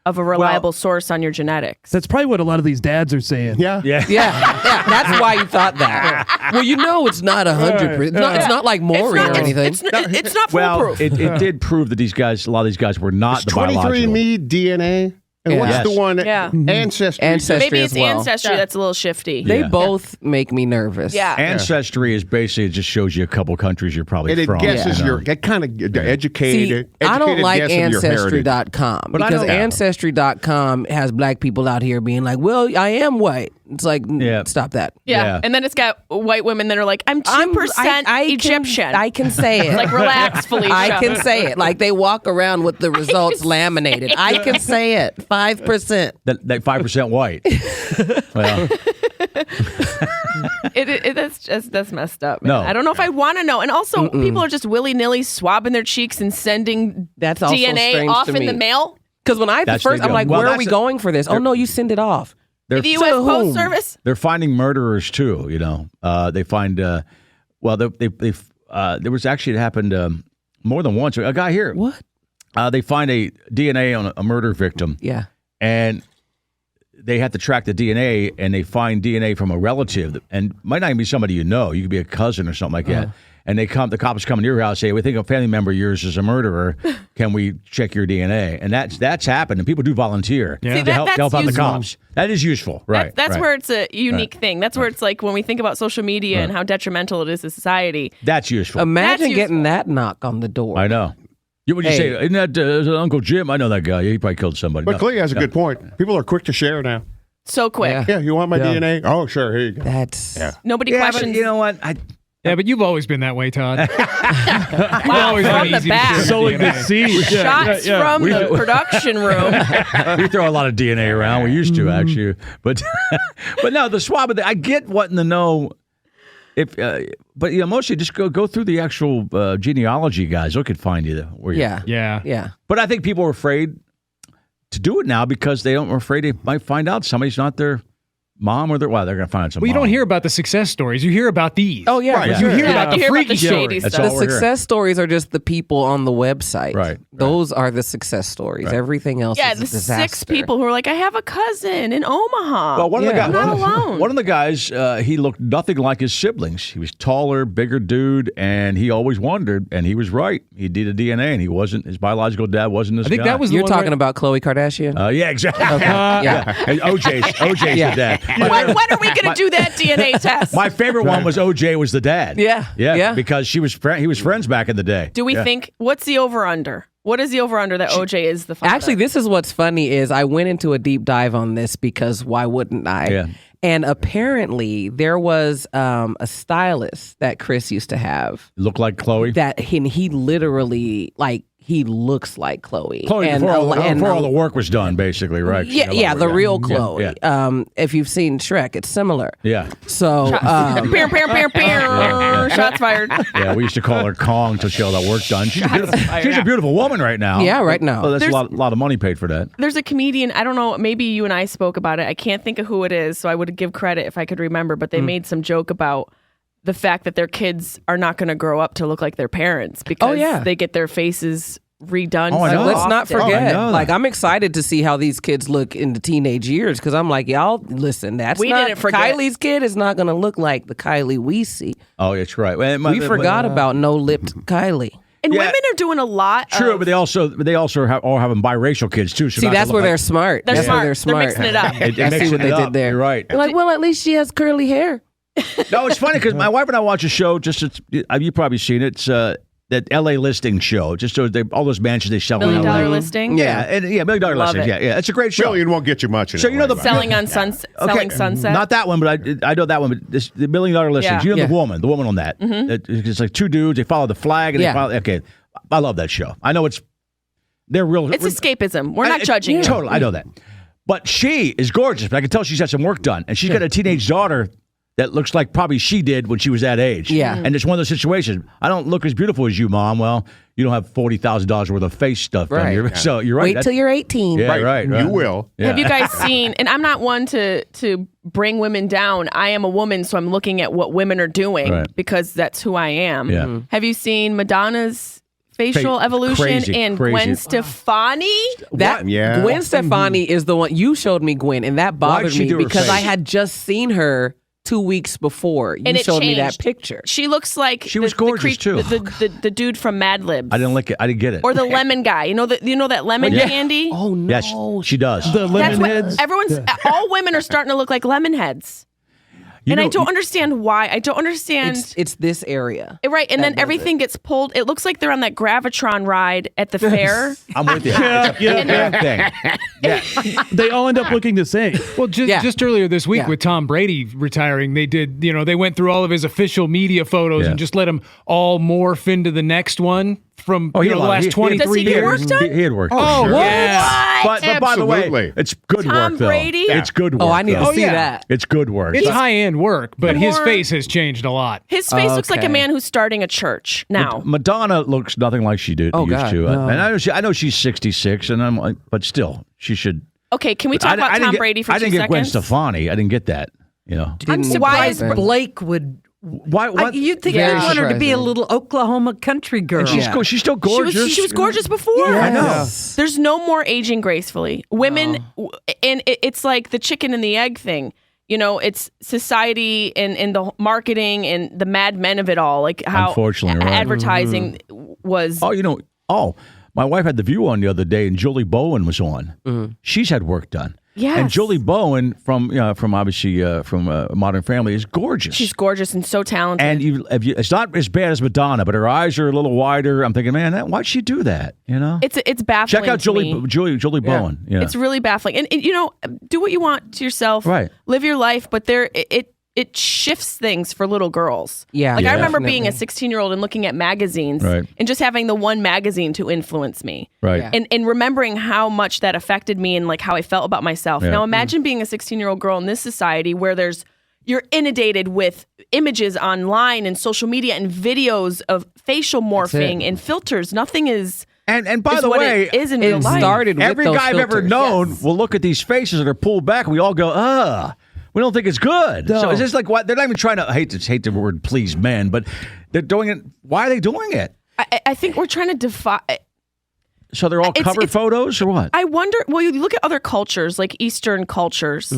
of a reliable source on your genetics. That's probably what a lot of these dads are saying. Yeah. Yeah. Yeah, that's why you thought that. Well, it's not 100%. It's not like Maury or anything. It's not Well, foolproof. it did prove that a lot of these guys were not the biological. 23andMe DNA. And what's Yes. the one? Yeah. Ancestry. Ancestry Maybe as it's well. ancestry that's a little shifty. They Yeah. both make me nervous. Yeah. Ancestry is basically, it just shows you a couple countries you're probably And it from. guesses you know. it kind of educated. See, I don't like guess of your heritage. Ancestry.com But I because know- Ancestry.com has black people out here being like, well, I am white. It's like, stop that. Yeah. And then it's got white women that are like, I'm 2% Egyptian. I can say it. Like, relax, Felicia. I can say it. Like, they walk around with the results laminated. I can say it. 5%. That 5% white. Well, that's messed up, man. No. I don't know if I want to know. And also, people are just willy-nilly swabbing their cheeks and sending That's also DNA strange off to in me. the mail. Because when That's first, they I'm do. like, Well, where are we going for this? Oh, no, you send it off. they're The U.S. Post Service? they're finding murderers too. You know, they find. There was actually it happened more than once. A guy here. What? They find a DNA on a murder victim. Yeah. And they have to track the DNA, and they find DNA from a relative, and might not even be somebody you know. You could be a cousin or something like that. And the cops come to your house, say, "We think a family member of yours is a murderer. Can we check your DNA?" And that's happened, and people do volunteer See, to help that's out the useful. cops. That is useful, right? That's right. where it's a unique thing. That's where it's like when we think about social media and how detrimental it is to society. That's useful. Imagine That's getting useful. that knock on the door. I know. What would you say? Isn't that Uncle Jim? I know that guy. He probably killed somebody. But No. Clea has a good point. People are quick to share now. So quick. Yeah. Yeah, you want my DNA? Oh, sure. Here you go. That's Nobody Yeah, but questions. you know what? Yeah, but you've always been that way, Todd. Wow, always from been the easy to back. share. Sowing the seed. Shots from the production room. We throw a lot of DNA around. We used to actually, but no, the swab. I get what in the know. If but mostly just go through the actual genealogy, guys. They could find you where you. Yeah. But I think people are afraid to do it now because they're afraid they might find out somebody's not their mom or they're going to find out some. Well, you mom. don't hear about the success stories. You hear about these. Oh, yeah. Right, for you sure. hear about the you hear about freaky the shady stories. That's stuff. all The we're hearing. success stories are just the people on the website. Right. Those are the success stories. Everything else Yeah, is a the disaster. 6 people who are like, I have a cousin in Omaha. Well, one of the guys, Not alone. One of the guys, he looked nothing like his siblings. He was taller, bigger dude, and he always wondered. And he was right. He did a DNA, and he wasn't. His biological dad wasn't this I think guy. that was the You're one talking where- about Khloe Kardashian? Yeah, exactly. Yeah. And OJ's Yeah. the dad. when are we going to do that DNA test? My favorite one was OJ was the dad. Yeah. because he was friends back in the day. Do we think, what's the over-under? What is the over-under that OJ is the father? Actually, this is what's funny is I went into a deep dive on this because why wouldn't I? Yeah. And apparently there was a stylist that Chris used to have Look like Chloe. that he literally he looks like Khloe. Chloe And before all the work was done, basically, right? Yeah, the real Khloe. Yeah. If you've seen Shrek, it's similar. Yeah. So Pew, pew, pew, pew. Shots fired. Yeah, we used to call her Kong till she had all that work done. She's a beautiful woman right now. Yeah, right now. Well, that's a There's- lot of money paid for that. There's a comedian, I don't know, maybe you and I spoke about it. I can't think of who it is, so I would give credit if I could remember, but they made some joke about the fact that their kids are not going to grow up to look like their parents because they get their faces redone. Oh, I know. Let's not Oh, I forget. know Like, that. I'm excited to see how these kids look in the teenage years because I'm like, y'all, listen, We didn't forget. Kylie's kid is not going to look like the Kylie we see. Oh, it's right. We forgot about no-lipped Kylie. And Yeah. women are doing a lot. True, of, but they also are all having biracial kids too. So See, not that's to where look they're like- smart. They're That's smart. where they're smart. They're mixing it up. It I see mixes what it they up. did there. You're right. They're like, well, at least she has curly hair. No, it's funny because my wife and I watch a show. You've probably seen it. It's that L.A. listing show. Just so all those mansions they sell $1 in million L.A. listing. Yeah, $1 million Love listings. it. Yeah, it's a great show. Million won't get you much. In So you know LA, the but- Selling on selling Sunset. Not that one, but I know that one. But the $1 million listings. Yeah. You know the woman on that. It's like 2 dudes. They follow the flag and Yeah. they follow. Okay, I love that show. I know they're real. It's escapism. We're not judging you. Totally, I know that. But she is gorgeous. But I can tell she's had some work done, and she's got a teenage daughter that looks like probably she did when she was that age. Yeah. And it's one of those situations. I don't look as beautiful as you, Mom. Well, you don't have $40,000 worth of face stuff done Right. here. So you're right. Wait till you're 18. Yeah, Right. right. You will. Yeah. Have you guys seen, and I'm not one to bring women down. I am a woman, so I'm looking at what women are doing Right. because that's who I am. Yeah. Mhm. Have you seen Madonna's facial evolution crazy, and crazy. Gwen Stefani? That Yeah. Gwen Stefani is the one you showed me, Gwen, and that bothered she me do her because I face? had just seen her 2 weeks before. You And it showed me that changed. picture. She looks like She was gorgeous, too. The dude from Mad Libs. I didn't get it. Or the lemon guy. You know that lemon Yeah. candy? Oh no. Yes, she does. The That's lemon what heads. everyone's all women are starting to look like lemon heads. And I don't understand why. I don't understand. It's this area. Right, and then everything gets pulled. It looks like they're on that Gravitron ride at the fair. I'm with you. It's a bad thing. Yeah. They all end up looking the same. Well, just earlier this week with Tom Brady retiring, they did, they went through all of his official media photos and just let him all morph into the next one from the last 23 Does he years. get work done? He had work. Oh, sure. yeah. But by the way, Absolutely. it's good Tom work, though. Brady? It's good work. Oh, I need though. to see that. It's good work. It's high-end work, but his More- face has changed a lot. His face looks like a Okay. man who's starting a church now. Madonna looks nothing like she used God, to. no. And I know she's 66, and I'm like, but still, she should. Okay, can we talk about Tom Brady for 2 I didn't get Gwen seconds? Stefani. I didn't get that. I'm surprised Blake would. Why? What? You'd think Very you'd want her to be a surprising. little Oklahoma country girl. And she's still gorgeous. She was gorgeous before. I know. Yes. There's no more aging gracefully. Women, and it's like the chicken and the egg thing. It's society and the marketing and the Mad Men of it all. Like how Unfortunately, right. advertising was. Oh, my wife had The View on the other day, and Julie Bowen was on. She's had work done. Yes. And Julie Bowen from obviously from Modern Family is gorgeous. She's gorgeous and so talented. And it's not as bad as Madonna, but her eyes are a little wider. I'm thinking, man, why'd she do that? It's baffling. Check out to me. Julie Bowen. Yeah. It's really baffling. And do what you want to yourself. Right. Live your life, but it shifts things for little girls. Yeah. Like I remember Definitely. being a 16-year-old and looking at magazines Right. and just having the one magazine to influence me. Right. Yeah. And remembering how much that affected me and like how I felt about myself. Yeah. Now imagine being a 16-year-old girl in this society where you're inundated with images online and social media and videos of facial morphing and filters. Nothing is And by is the what way, it is in It real life. started with every those guy I've ever filters. known Yes. will look at these faces that are pulled back, and we all go, we don't think it's good. No. So it's just like, what? They're not even trying to, I hate the word please men, but they're doing it. Why are they doing it? I think we're trying to defy. So they're all cover photos or what? I wonder. Well, you look at other cultures, like Eastern cultures.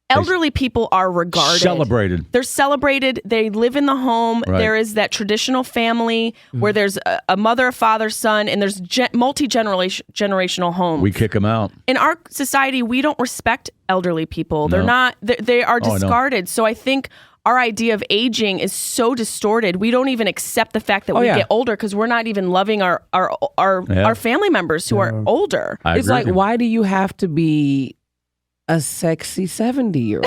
Elderly people are regarded. Celebrated. They're celebrated. They live in the home. Right. There is that traditional family where there's a mother, a father, son, and there's multi-generational homes. We kick them out. In our society, we don't respect elderly people. They're No. not. They are Oh, I know. discarded. So I think our idea of aging is so distorted. We don't even accept the fact that we yeah. get older because we're not even loving our family members who are older. I It's agree like, with you. why do you have to be a sexy 70-year-old?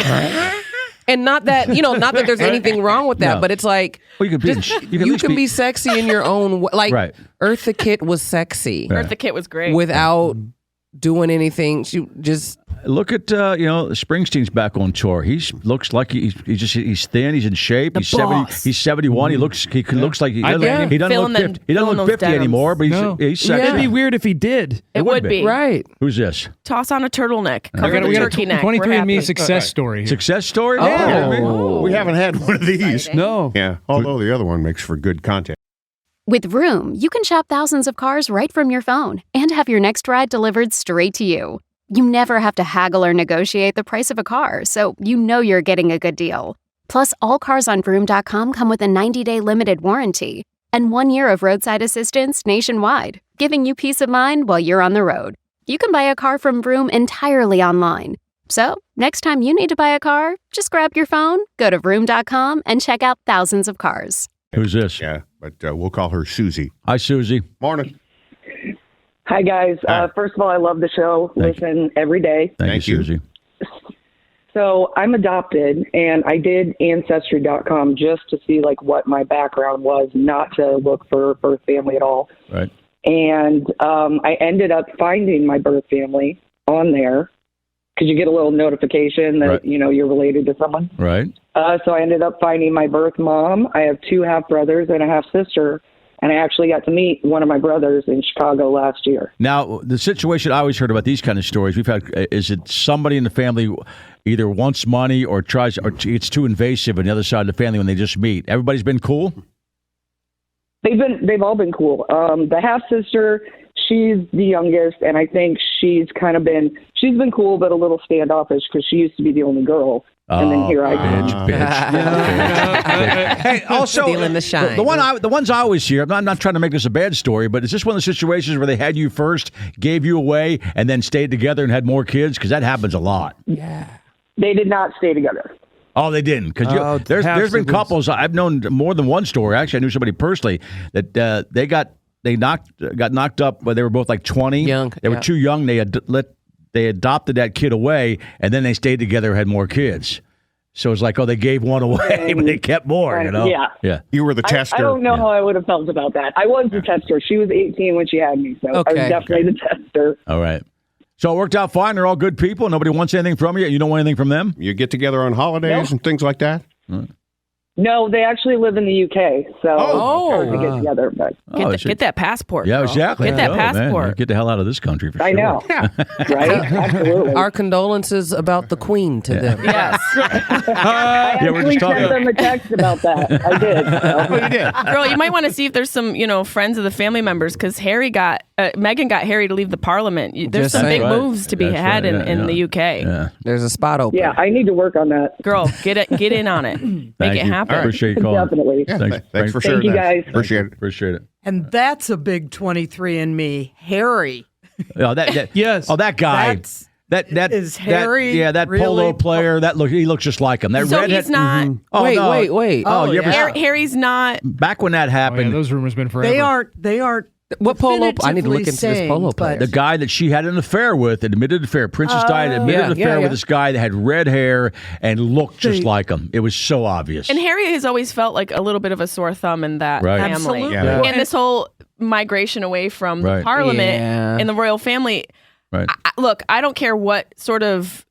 And not that, not that there's anything wrong with that, No. but it's like, Well, you can be, you can be sexy in your own way. Like, Right. Eartha Kitt was sexy Eartha Kitt was great. without doing anything. She just, Look at Springsteen's back on tour. He looks like he's thin. He's in shape. He's 70. boss. He's 71. He looks like he I doesn't, bet. he doesn't Filling look them- 50. He doesn't filling look those 50 denims. anymore. But No. he's sexy. It'd be weird if he did. it would be. right. Who's this? Toss on a turtleneck. Cover the We got turkey a neck. We're 23andMe happy. success story here. Success story? Oh. We haven't had one of these. No. Yeah, although the other one makes for good content. With Vroom, you can shop thousands of cars right from your phone and have your next ride delivered straight to you. You never have to haggle or negotiate the price of a car, so you know you're getting a good deal. Plus, all cars on Vroom.com come with a 90-day limited warranty and 1 year of roadside assistance nationwide, giving you peace of mind while you're on the road. You can buy a car from Vroom entirely online. So, next time you need to buy a car, just grab your phone, go to Vroom.com, and check out thousands of cars. Who's this? Yeah, but we'll call her Susie. Hi, Susie. Morning. Hi, guys. Hi. First of all, I love the show. Listen every day. Thank you, you. Susie. So I'm adopted, and I did Ancestry.com just to see what my background was, not to look for birth family at all. Right. And I ended up finding my birth family on there because you get a little notification that Right. you're related to someone. Right. So I ended up finding my birth mom. I have 2 half brothers and a half sister. And I actually got to meet one of my brothers in Chicago last year. Now, the situation I always heard about these kind of stories, we've had, is it somebody in the family either wants money or tries, or it's too invasive on the other side of the family when they just meet? Everybody's been cool? They've all been cool. The half sister, she's the youngest, and I think she's been cool, but a little standoffish because she used to be the only girl. And then here I Bitch. Hey, also, Stealing the shine. the ones I always hear, I'm not trying to make this a bad story, but is this one of the situations where they had you first, gave you away, and then stayed together and had more kids? Because that happens a lot. They did not stay together. Oh, they didn't because there's been couples. I've known more than one story. Actually, I knew somebody personally that they got knocked up, but they were both like 20. Young. They were too young. They adopted that kid away, and then they stayed together, and had more kids. So it's like, they gave one away, but they kept more. You know? Yeah. You were the tester. I don't know how I would have felt about that. I was the tester. She was 18 when she had me, so I was definitely the tester. All right. So it worked out fine. They're all good people. Nobody wants anything from you. You don't want anything from them? You get together on holidays and things like that? No, they actually live in the UK, so it's hard to get together. But Get that passport. Yeah, girl. exactly. Get that passport. Man. Get the hell out of this country for sure. I know. Right? Absolutely. Our condolences about the Queen to them. Yes. I actually sent them a text about that. I did. So. Girl, you might want to see if there's some, friends of the family members, because Meghan got Harry to leave the Parliament. There's Just some big saying. moves to be had in the UK. Yeah. There's a spot open. Yeah, I need to work on that. Girl, get in on it. Make it happen. Appreciate you calling. Definitely. Yeah, thanks for sharing you that. guys. Appreciate it. And that's a big 23andMe. Harry. Oh, Yes. Oh, that guy. That is Harry. That really? polo player. He looks just like him. That So redhead. he's not. Oh, Wait, no. wait. Oh, you ever Harry's not. back when that happened? those rumors been forever. They aren't. What polo? I need to look into this polo player. The guy that she had an affair with, admitted affair. Princess Diana admitted an affair with this guy that had red hair and looked just like him. It was so obvious. And Harry has always felt like a little bit of a sore thumb in that family. Absolutely. Yeah. And this whole migration away from the Parliament in the royal family. Right. Look, I don't care what sort of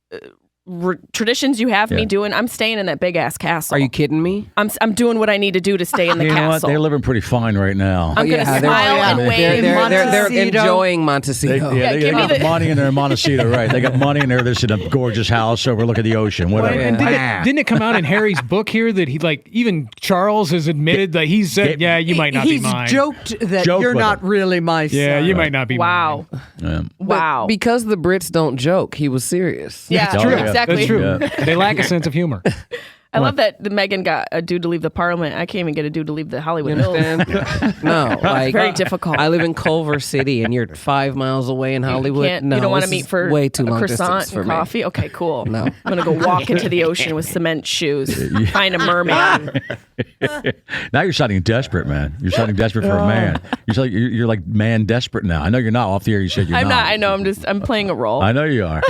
traditions you have me doing. I'm staying in that big ass castle. Are you kidding me? I'm doing what I need to do to stay in the You know what? castle. They're living pretty fine right now. I'm gonna smile and wave. They're enjoying Montecito. They got the money in their Montecito, right? They got money in there. They're in a gorgeous house overlooking the ocean. Whatever. And didn't it come out in Harry's book here that he even Charles has admitted that he said, you might not be mine. He's joked that you're not really my son. Yeah, you might not be mine. Wow. Because the Brits don't joke, he was serious. Yeah, That's true. exactly. That's true. They lack a sense of humor. I love that Meghan got a dude to leave the Parliament. I can't even get a dude to leave the Hollywood Hills. No, like very difficult. I live in Culver City, and you're 5 miles away in Hollywood. You don't want to meet for way too a long croissant distance for and me. coffee? Okay, cool. No. I'm going to go walk into the ocean with cement shoes, find a merman. Now you're sounding desperate, man. You're sounding desperate for a man. You're like man desperate now. I know you're not. Off the air, you said you're I'm not. I know. I'm playing a role. I know you are.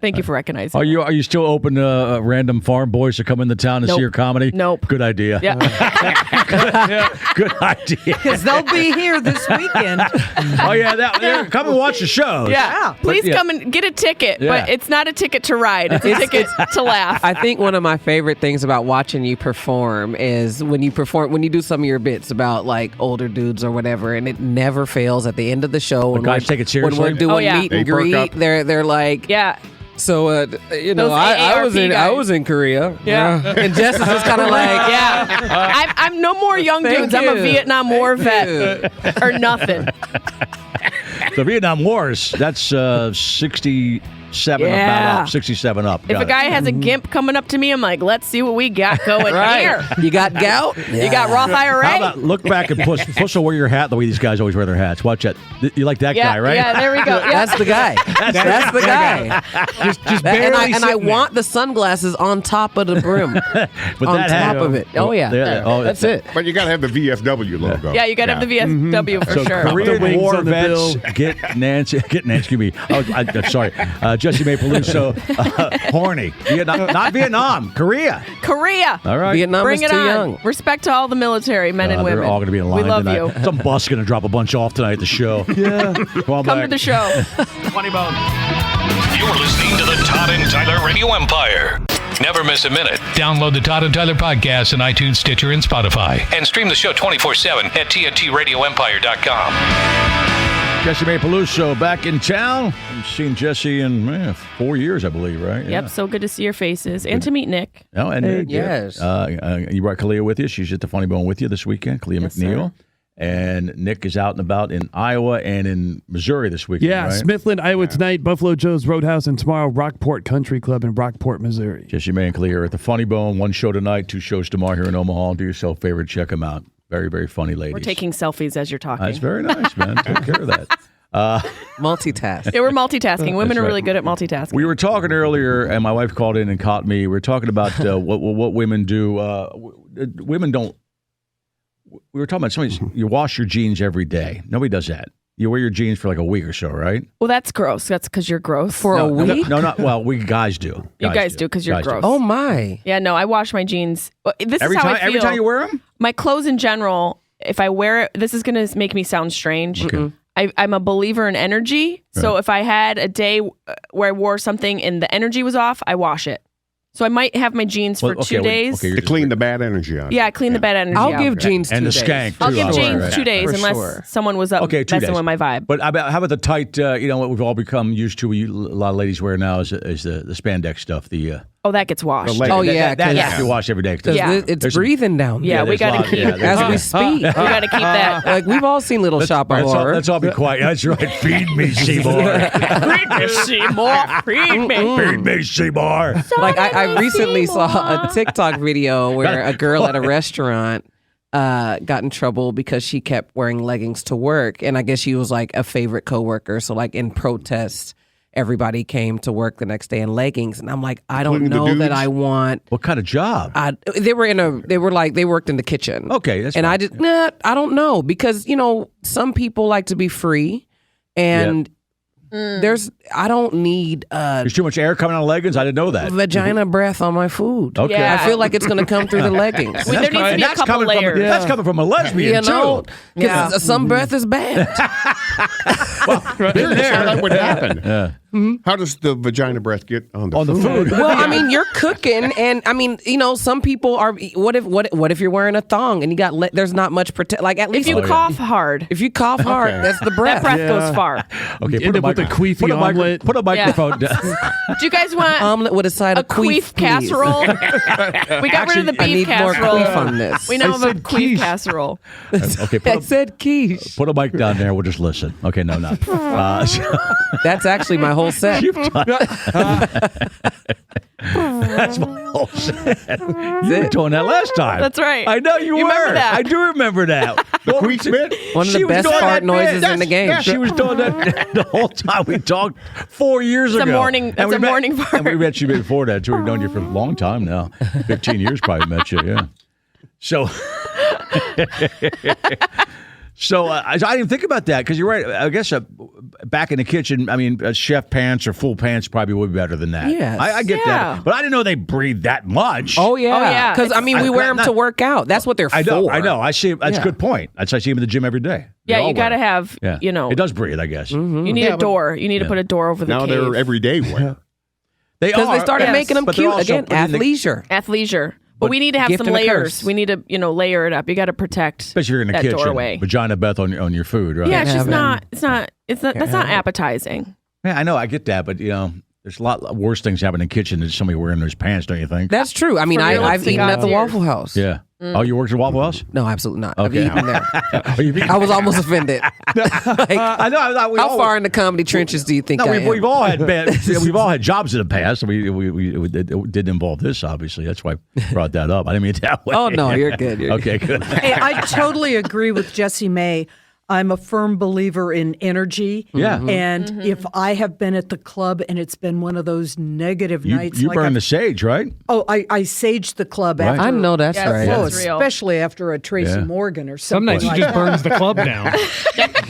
Thank you for recognizing. Are you still open to random farm boys to come into town to see your comedy? Nope. Good idea. Yeah. Good idea. Because they'll be here this weekend. Oh yeah, come and watch the shows. Yeah. Please come and get a ticket, but it's not a ticket to ride. It's a ticket to laugh. I think one of my favorite things about watching you perform is when you do some of your bits about like older dudes or whatever, and it never fails at the end of the show. The guys take it seriously. When we're doing meet and greet, they're like, So I was in Korea. Yeah. And Jess is just kind of like, I'm no more young dudes. I'm a Vietnam War vet or nothing. The Vietnam Wars. That's 67 about up. 67 up. If a guy has a gimp coming up to me, I'm like, let's see what we got going here. You got gout? You got Roth IRA? How about look back and push will wear your hat the way these guys always wear their hats. Watch that. You like that guy, right? Yeah, there we go. Yeah. That's the guy. That's the guy. Just barely and I want the sunglasses on top of the brim. But on that top hat, of it. Oh, yeah. That's it. But you got to have the VFW logo. Yeah, you got to have the VSW for so sure. Korean War vets get Nancy. Excuse me. Oh, I'm sorry. Jessimae Peluso. Horny. Not Vietnam. Korea. All right. Vietnam Bring is it too on. young. Respect to all the military men and women. They're all going to be in line We love tonight. you. Some bus going to drop a bunch off tonight at the show. Yeah. Come to the show. Funny Bone. You're listening to the Todd and Tyler Radio Empire. Never miss a minute. Download the Todd and Tyler podcast on iTunes, Stitcher, and Spotify. And stream the show 24/7 at TNTRadioEmpire.com. Jessimae Peluso back in town. I've seen Jesse in 4 years, I believe, right? Yep, so good to see your faces and to meet Nick. Oh, and Nick, yes. You brought Kalia with you. She's at the Funny Bone with you this weekend, Kalia McNeil. Sir. And Nick is out and about in Iowa and in Missouri this weekend, Yeah, right? Smithland, Iowa tonight, Buffalo Joe's Roadhouse, and tomorrow, Rockport Country Club in Rockport, Missouri. Jessimae and Kalia are at the Funny Bone. One show tonight, 2 shows tomorrow here in Omaha. Do yourself a favor, check them out. Very, very funny ladies. We're taking selfies as you're talking. That's very nice, man. Take care of that. Multitask. Yeah, we're multitasking. Women are right. really good at multitasking. We were talking earlier, and my wife called in and caught me. We were talking about what women do. Women don't. We were talking about you wash your jeans every day. Nobody does that. You wear your jeans for like a week or so, right? Well, that's gross. That's because you're gross. For a week? No, not well. We guys do. You guys do because you're Guys do. gross. Oh my. Yeah, no, I wash my jeans. This Every is how time, I feel. every time you wear them. My clothes in general, if I wear it, this is going to make me sound strange. Okay. I'm a believer in energy. So if I had a day where I wore something and the energy was off, I wash it. So I might have my jeans for 2 days. To clean the bad energy out. Yeah, I clean the bad energy I'll out. give jeans And 2 the days. skank, I'll too, give obviously, jeans right? 2 days For unless sure. someone was up 2 messing days. with my vibe. But how about the tight? What we've all become used to. A lot of ladies wear now is the spandex stuff. Oh, that gets washed. Oh, yeah, that 'cause- has to be washed every day. Because Yeah. it's breathing down. Yeah, we there's got a to lot- keep yeah, there's- As we speak. we got to keep that. Like, we've all seen Little Shop of Horror. Let's all be quiet. That's right. Feed me, Seymour. Feed me, Seymour. Feed me. Feed me, Seymour. Like, I recently saw a TikTok video where a girl at a restaurant got in trouble because she kept wearing leggings to work. And I guess she was like a favorite coworker. So like in protest, everybody came to work the next day in leggings. And I'm like, I don't Including the know that dudes? I want. What kind of job? They worked in the kitchen. Okay, that's and fine. I just, I don't know, because, some people like to be free, and I don't need There's too much air coming out of leggings. I didn't know that. vagina breath on my food. Okay. Yeah. I feel like it's going to come through the leggings. There needs to And be a that's couple coming layers. from that's coming from a lesbian too. Because some breath is bad. Been there. How that would happen. How does the vagina breath get on the food? Well, I mean, you're cooking, and I mean, some people are. What if you're wearing a thong and you got there's not much protect? Like at least If you cough hard, if you cough hard, that's the breath. that breath goes far. Okay, End up with a queefy omelet. Put a microphone down. Do you guys want Omelet with a side a of queef, queef casserole? We got rid of the I beef need more casserole. queef on this. We now have a said queef quiche. casserole. Okay, I said quiche. put a mic down there. We'll just listen. Okay, no, not. That's actually my whole set. That's my whole set. You were doing that last time. That's right. I know you You were. remember that. I do remember that. The queef bit? One of the She was best doing fart that noises bit. in the game. Yeah, she was doing that the whole time we talked 4 years It's a ago. morning- And it's we a morning fart. And we met you before that, too. We've known you for a long time now. 15 years probably met you, yeah. So... So I didn't think about that, because you're right. I guess back in the kitchen, I mean, chef pants or full pants probably would be better than that. Yes. I get Yeah. that. But I didn't know they breathe that much. Oh yeah, because It's- we wear them not- to work out. That's what they're I know. for. I know. I see. That's a Yeah. good point. I see them in the gym every day. They Yeah, all you got to wear it. have, Yeah. It does breathe, I guess. you need a door. You need to put a door over the Now cave. they're everyday wear. They Because they are, started Yes. making them but they're cute also again. putting the- Athleisure. Athleisure. But we need to have gift some and a layers. curse. We need to, layer it up. You got to protect Especially if you're in the that kitchen. doorway. Vagina Beth on your food, right? Yeah, it's just have not. That's not appetizing. Yeah, I know. I get that. But, there's a lot worse things happening in the kitchen than somebody wearing those pants, don't you think? That's true. I mean, For I've realistic eaten at the ideas. Waffle House. Yeah. Oh, you worked at Waffle House? No, absolutely not. Okay. I've eaten there. Oh, you've eaten- I was almost offended. Like, I know. We how all- far in the comedy trenches do you think I am? we've all had we've all had jobs in the past. It didn't involve this, obviously. That's why I brought that up. I didn't mean it that way. Oh, no, you're good. You're Okay, good. Hey, I totally agree with Jessimae. I'm a firm believer in energy. Yeah. And if I have been at the club and it's been one of those negative nights, You like burn I've- the sage, right? I saged the club Right. after. I know that's Yes. right. Oh, That's real. especially after a Tracy Yeah. Morgan or Some something nights like she just that. burns the club down.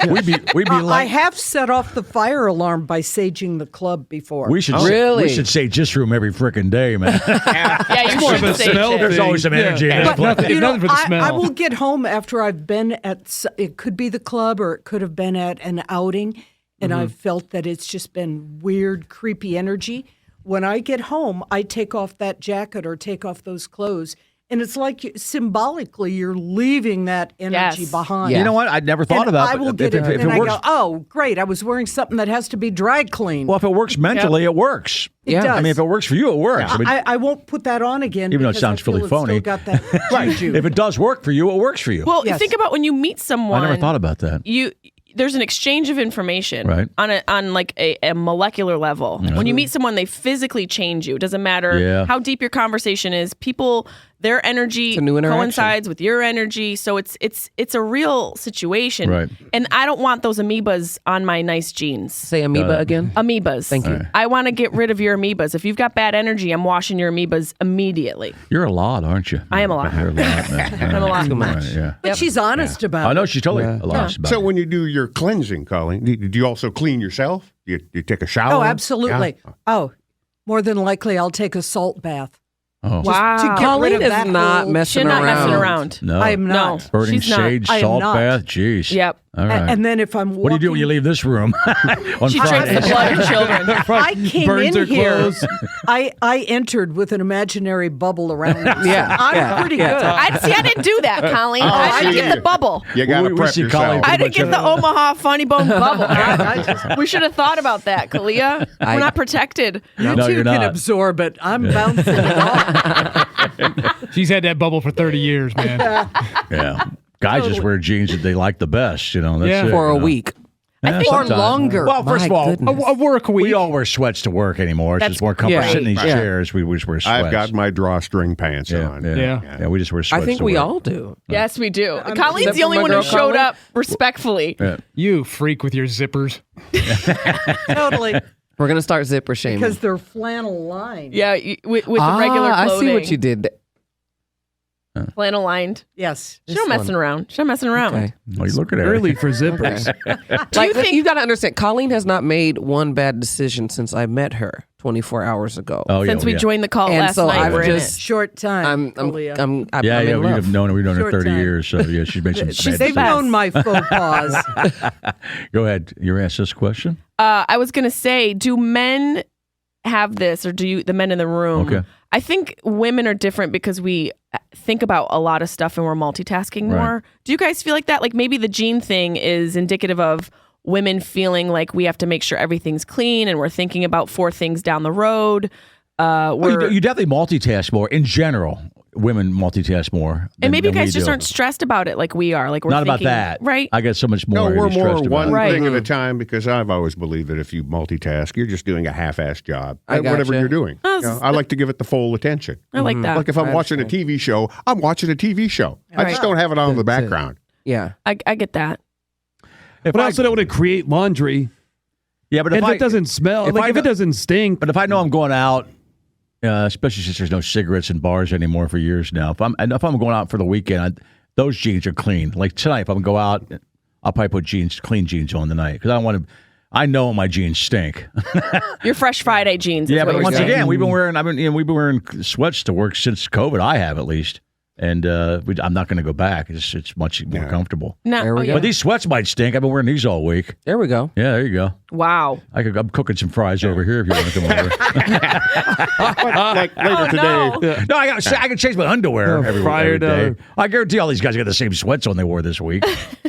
We'd be I like have set off the fire alarm by saging the club before. we should Really? we should sage this room every freaking day, man. Yeah, you more of should a say smell shit. There's always some energy in Yeah. this But place. nothing- You know, nothing for the smell. I will get home after I've been at, it could be the club or it could have been at an outing, and I've felt that it's just been weird, creepy energy. When I get home, I take off that jacket or take off those clothes, and it's like symbolically you're leaving that energy Yes. behind. Yeah. You know what? I'd never thought And about I it. will get it, If and it I works, go, oh, great, I was wearing something that has to be dry cleaned. well, if it works mentally, it works. It yeah. does. I mean, if it works for you, it works. I mean, I won't put that on again. Even though it because sounds I feel really it's still phony. got that juju. if it does work for you, it works for you. Well, Yes. think about when you meet someone. I never thought about that. There's an exchange of information Right. on like a molecular level. When you meet someone, they physically change you. It doesn't matter Yeah. how deep your conversation is. People their energy a new interaction. coincides with your energy. So it's a real situation. Right. And I don't want those amoebas on my nice jeans. Say amoeba again. Amoebas. Thank you. I want to get rid of your amoebas. If you've got bad energy, I'm washing your amoebas immediately. You're a lot, aren't you? I am a lot. You're a lot, man. I'm a lot. Too much. Right, yeah. But she's honest about I it. know she's totally a lot about So it. when you do your cleansing, Colleen, do you also clean yourself? Do you take a shower? Oh, absolutely. Yeah. Oh, more than likely I'll take a salt bath. Oh. Wow. To get rid Colleen of is that not whole- messing She's not around. messing around. No. I am not. No. Burning She's not. sage, I am salt not. bath. Jeez. Yep. All right. And then if I'm walking, what do you do when you leave this room on She drinks Fridays? the blood of children. I came Burns in her here. clothes. I entered with an imaginary bubble around me. So Yeah, I'm yeah, pretty yeah. good. I didn't do that, Colleen. I didn't see. get the bubble. You got to We prep see yourself. Colleen I pretty didn't much get the Omaha Funny Bone bubble. We should have thought about that, Kalia. We're not protected. You No, two you're can not. absorb it. I'm bouncing it off. She's had that bubble for 30 years, man. Yeah. Guys just wear jeans that they like the best, you know. That's Yeah. it, For you a know. week. Yeah, Or sometimes. longer. Well, first of My all, goodness. A work week. we all wear sweats to work anymore. It's just more comfortable. yeah. Sitting in these Yeah. chairs, we just wear sweats. I've got my drawstring pants yeah, on. yeah. We just wear sweats I think to we work. all do. Yes, we do. Colleen's Except the for only my one who girl, showed Colleen. up respectfully. Yeah. You freak with your zippers. Totally. We're going to start zipper shaming. Because they're flannel lined. Yeah, with the regular I clothing. see what you did. Flannel lined. Yes. She's not messing around. She's not messing around. Okay. Well, you look at it. Early for zippers. Do you think you got to understand, Colleen has not made one bad decision since I met her 24 hours ago. Oh, yeah. since we yeah. joined the call And last so night, I've we're in just- it. Short time. I'm Kalia. I'm Yeah, in we've love. known her Short 30 time. years, so yeah, she's made some bad They've decisions. known my faux pas. Go ahead. You asked this question? I was gonna say, do men have this, or the men in the room? Okay. I think women are different because we think about a lot of stuff and we're multitasking more. Right. Do you guys feel like that? Like maybe the gene thing is indicative of women feeling like we have to make sure everything's clean and we're thinking about 4 things down the road. You definitely multitask more in general. Women multitask more. And maybe you than we guys just do. aren't stressed about it like we are. Like we're Not about thinking, that. right? I get so much more. No, we're more stressed about one it. Right. thing at a time because I've always believed that if you multitask, you're just doing a half-assed job I at whatever gotcha. you're doing. Oh, You know, I like to give it the full attention. I like that. Like if I'm watching a TV show, I'm watching a TV show. I just don't have it on in the That's it. background. Yeah. I get that. If But I I- also don't want to create laundry. yeah, but And if it doesn't smell, if like I if it know- doesn't stink, But if I know I'm going out, especially since there's no cigarettes in bars anymore for years now, if I'm going out for the weekend, those jeans are clean. Like tonight, if I'm going to go out, I'll probably put clean jeans on tonight because I don't want to. I know my jeans stink. Your Fresh Friday jeans. is Yeah, what but you're once saying. again, we've been wearing sweats to work since COVID. I have at least, and I'm not going to go back. It's much more comfortable. No, There we go. But these sweats might stink. I've been wearing these all week. There we go. Yeah, there you go. Wow. I'm cooking some fries over here if you want to come over. Like later today. No. No, I can change my underwear every fried, day. I guarantee all these guys got the same sweats on they wore this week.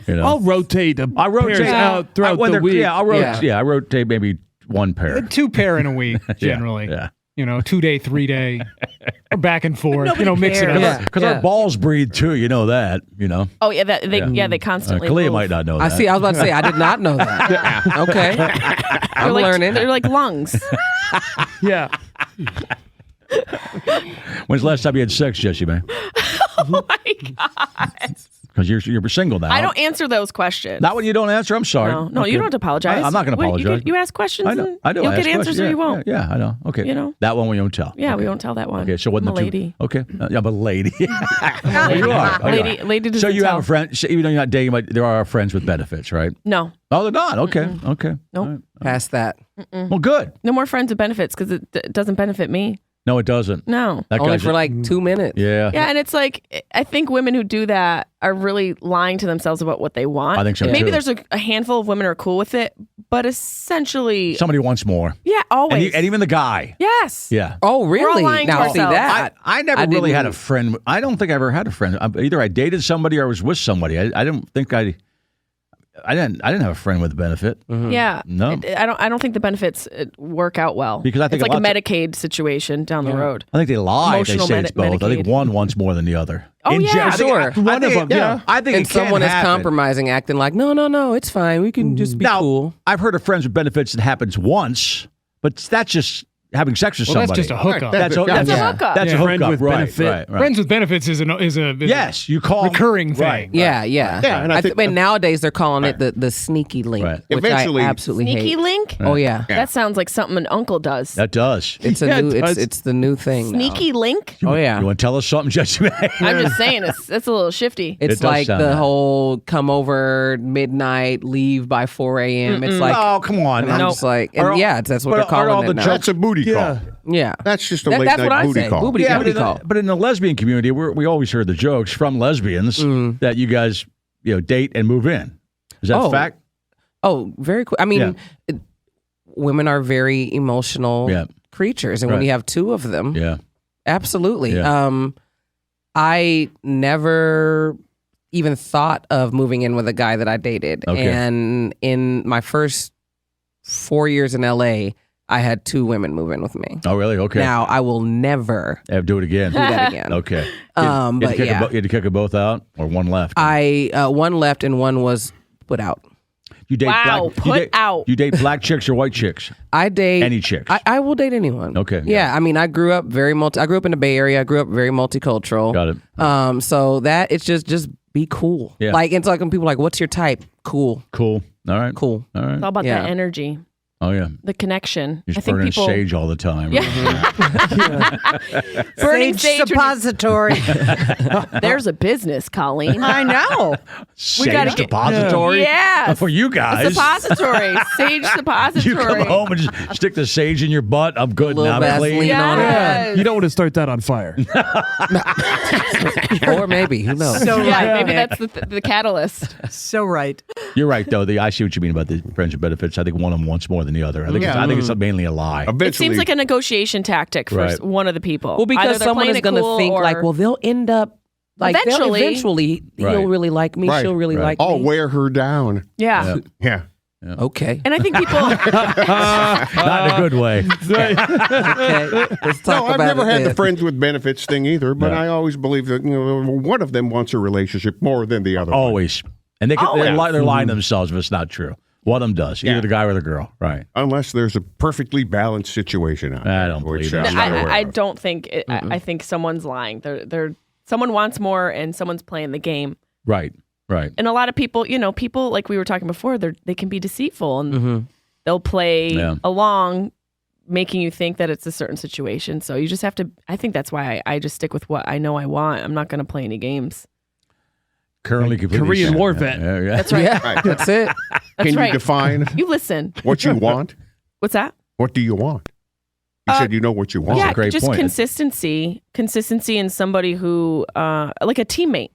You know? I'll rotate the I rotate pairs out throughout when the they're- week. Yeah, I rotate maybe one pair. 2 pair in a week, generally. Yeah. You know, 2-day, 3-day, or back and forth. Nobody mix it up. cares. Yeah. Because our balls breathe too. You know that. You know. Oh yeah, they constantly. Kalia move. might not know I that. see. I was about to say, I did not know that. Okay. I'm They're like, learning. They're like lungs. Yeah. When's the last time you had sex, Jessimae? Oh my god. Because you're single now. I don't answer those questions. Not when you don't answer. I'm sorry. No, you don't have to apologize. I'm not going to What, apologize. You ask questions. I know. And I know. You'll I get ask answers questions. or you won't. Yeah, I know. Okay. You know. That one we don't tell. Yeah, okay. we don't tell that one. Okay, so wasn't I'm the a two? lady. Okay, I'm a lady. Well, you are. Oh, you are. Lady doesn't So you tell. have a friend, so even though you're not dating, but there are friends with benefits, right? No. Oh, they're not. Okay, okay. Nope. All right. Past that. Well, good. No more friends with benefits because it doesn't benefit me. No, it doesn't. No. That Only guy's for like 2 minutes. yeah. Yeah, and it's like I think women who do that are really lying to themselves about what they want. I think so, Maybe too. there's a handful of women who are cool with it, but essentially, Somebody wants more, yeah, always. and even the guy. Yes. Yeah. Oh, really? lying to Now, see ourselves. that. I never really had a didn't- friend. I don't think I ever had a friend. Either I dated somebody or I was with somebody. I didn't think I didn't have a friend with a benefit. Yeah. No. I don't think the benefits work out well. Because I think it's like a lots of- Medicaid situation down the road. I think they lie. They Emotional say it's both. I think Medicaid. one wants more than the other. Oh, In yeah. general, I think- Sure. I One of think- them, yeah. I think And it can someone is happen. compromising, acting like, no, it's fine. We can just be Now, cool. I've heard of friends with benefits that happens once, but that's just having sex with Well, somebody. that's just a hookup. That's a That's a hookup. That's a Friend hookup. with Right, benefit. right. Friends with benefits is a Yes, you call recurring thing. Right. Yeah. and I think- nowadays they're calling it the sneaky link, Right. which Eventually- I absolutely Sneaky hate. link? Oh yeah. That sounds like something an uncle does. That does. It's a Yeah, new. it does. It's the new thing. now. Sneaky link? Oh yeah. You want to tell us something, Jessimae? I'm just saying, it's a little shifty. It's It does like sound the that. whole come over midnight, leave by 4 a.m. It's like Oh, come on. and I'm just like, and Are all- that's what but they're are all calling the it now. That's a booty Yeah. call. Yeah, That's just a late that's night what I booty say. call. Booty but call. but in the lesbian community, we always heard the jokes from lesbians that you guys, date and move in. Is that Oh. fact? Oh, very cool. I mean, women are very emotional Yeah. creatures, and when Right. you have two of them, Yeah. absolutely. Yeah. I never even thought of moving in with a guy that I dated, Okay. and in my first 4 years in LA, I had 2 women move in with me. Oh, really? Okay. Now I will never Do it again. do that again. Okay. But you had to kick them both out, or one left? one left and one was put out. You date Wow, put out. You date black chicks or white chicks? I date Any chicks? I will date anyone. Okay, Yeah. I mean, I grew up I grew up in the Bay Area. I grew up very multicultural. Got it. So that it's just be cool. Yeah. Like it's like when people are like, what's your type? Cool. Cool. All right. Cool. All right. It's all about Yeah. that energy, Oh yeah. the connection. You're I just think burning people sage all the time. burning Sage sage. suppository. There's a business, Colleen. I know. Sage gotta get- depository. Yes. For you A guys. suppository, sage suppository. You come home and just stick the sage in your butt. I'm good Little now. Vaseline Please. on it. Yes. You don't want to start that on fire. Or maybe, who knows? So Yeah, right. maybe that's the catalyst. So right. You're right, though. I see what you mean about the friends with benefits. I think one of them wants more than the other. I think it's mainly a lie. It Eventually, seems like a negotiation tactic for Right. one of the people. Well, because Either they're someone playing is it going to cool think or- like, well, they'll end up like eventually he'll Right. really like me. Right. She'll really Right. like I'll me. wear her down. yeah. Yeah. Okay. And I think people, Not in a good way. Okay. Let's talk No, I've about never it had the then. friends with benefits thing either, but No. I always believe that one of them wants a relationship more than the other. one. Always. And they're Always. lying to themselves if it's not true. One of them does. Either Yeah. the guy or the girl. Right. Unless there's a perfectly balanced situation out there. I don't which believe that. I'm not aware I of. don't think. I think someone's lying. They're someone wants more, and someone's playing the game. Right. Right. And a lot of people, people like we were talking before, they can be deceitful, and they'll play along, making you think that it's a certain situation. So you just have to. I think that's why I just stick with what I know I want. I'm not going to play any games. Currently completely Korean sane. War vet. Yeah, yeah. That's right. Yeah, Right. that's it. That's Can right. you define You listen. what you want? What's that? What do you want? You said you know what you want. That's Yeah, a great just point. consistency in somebody who, like a teammate,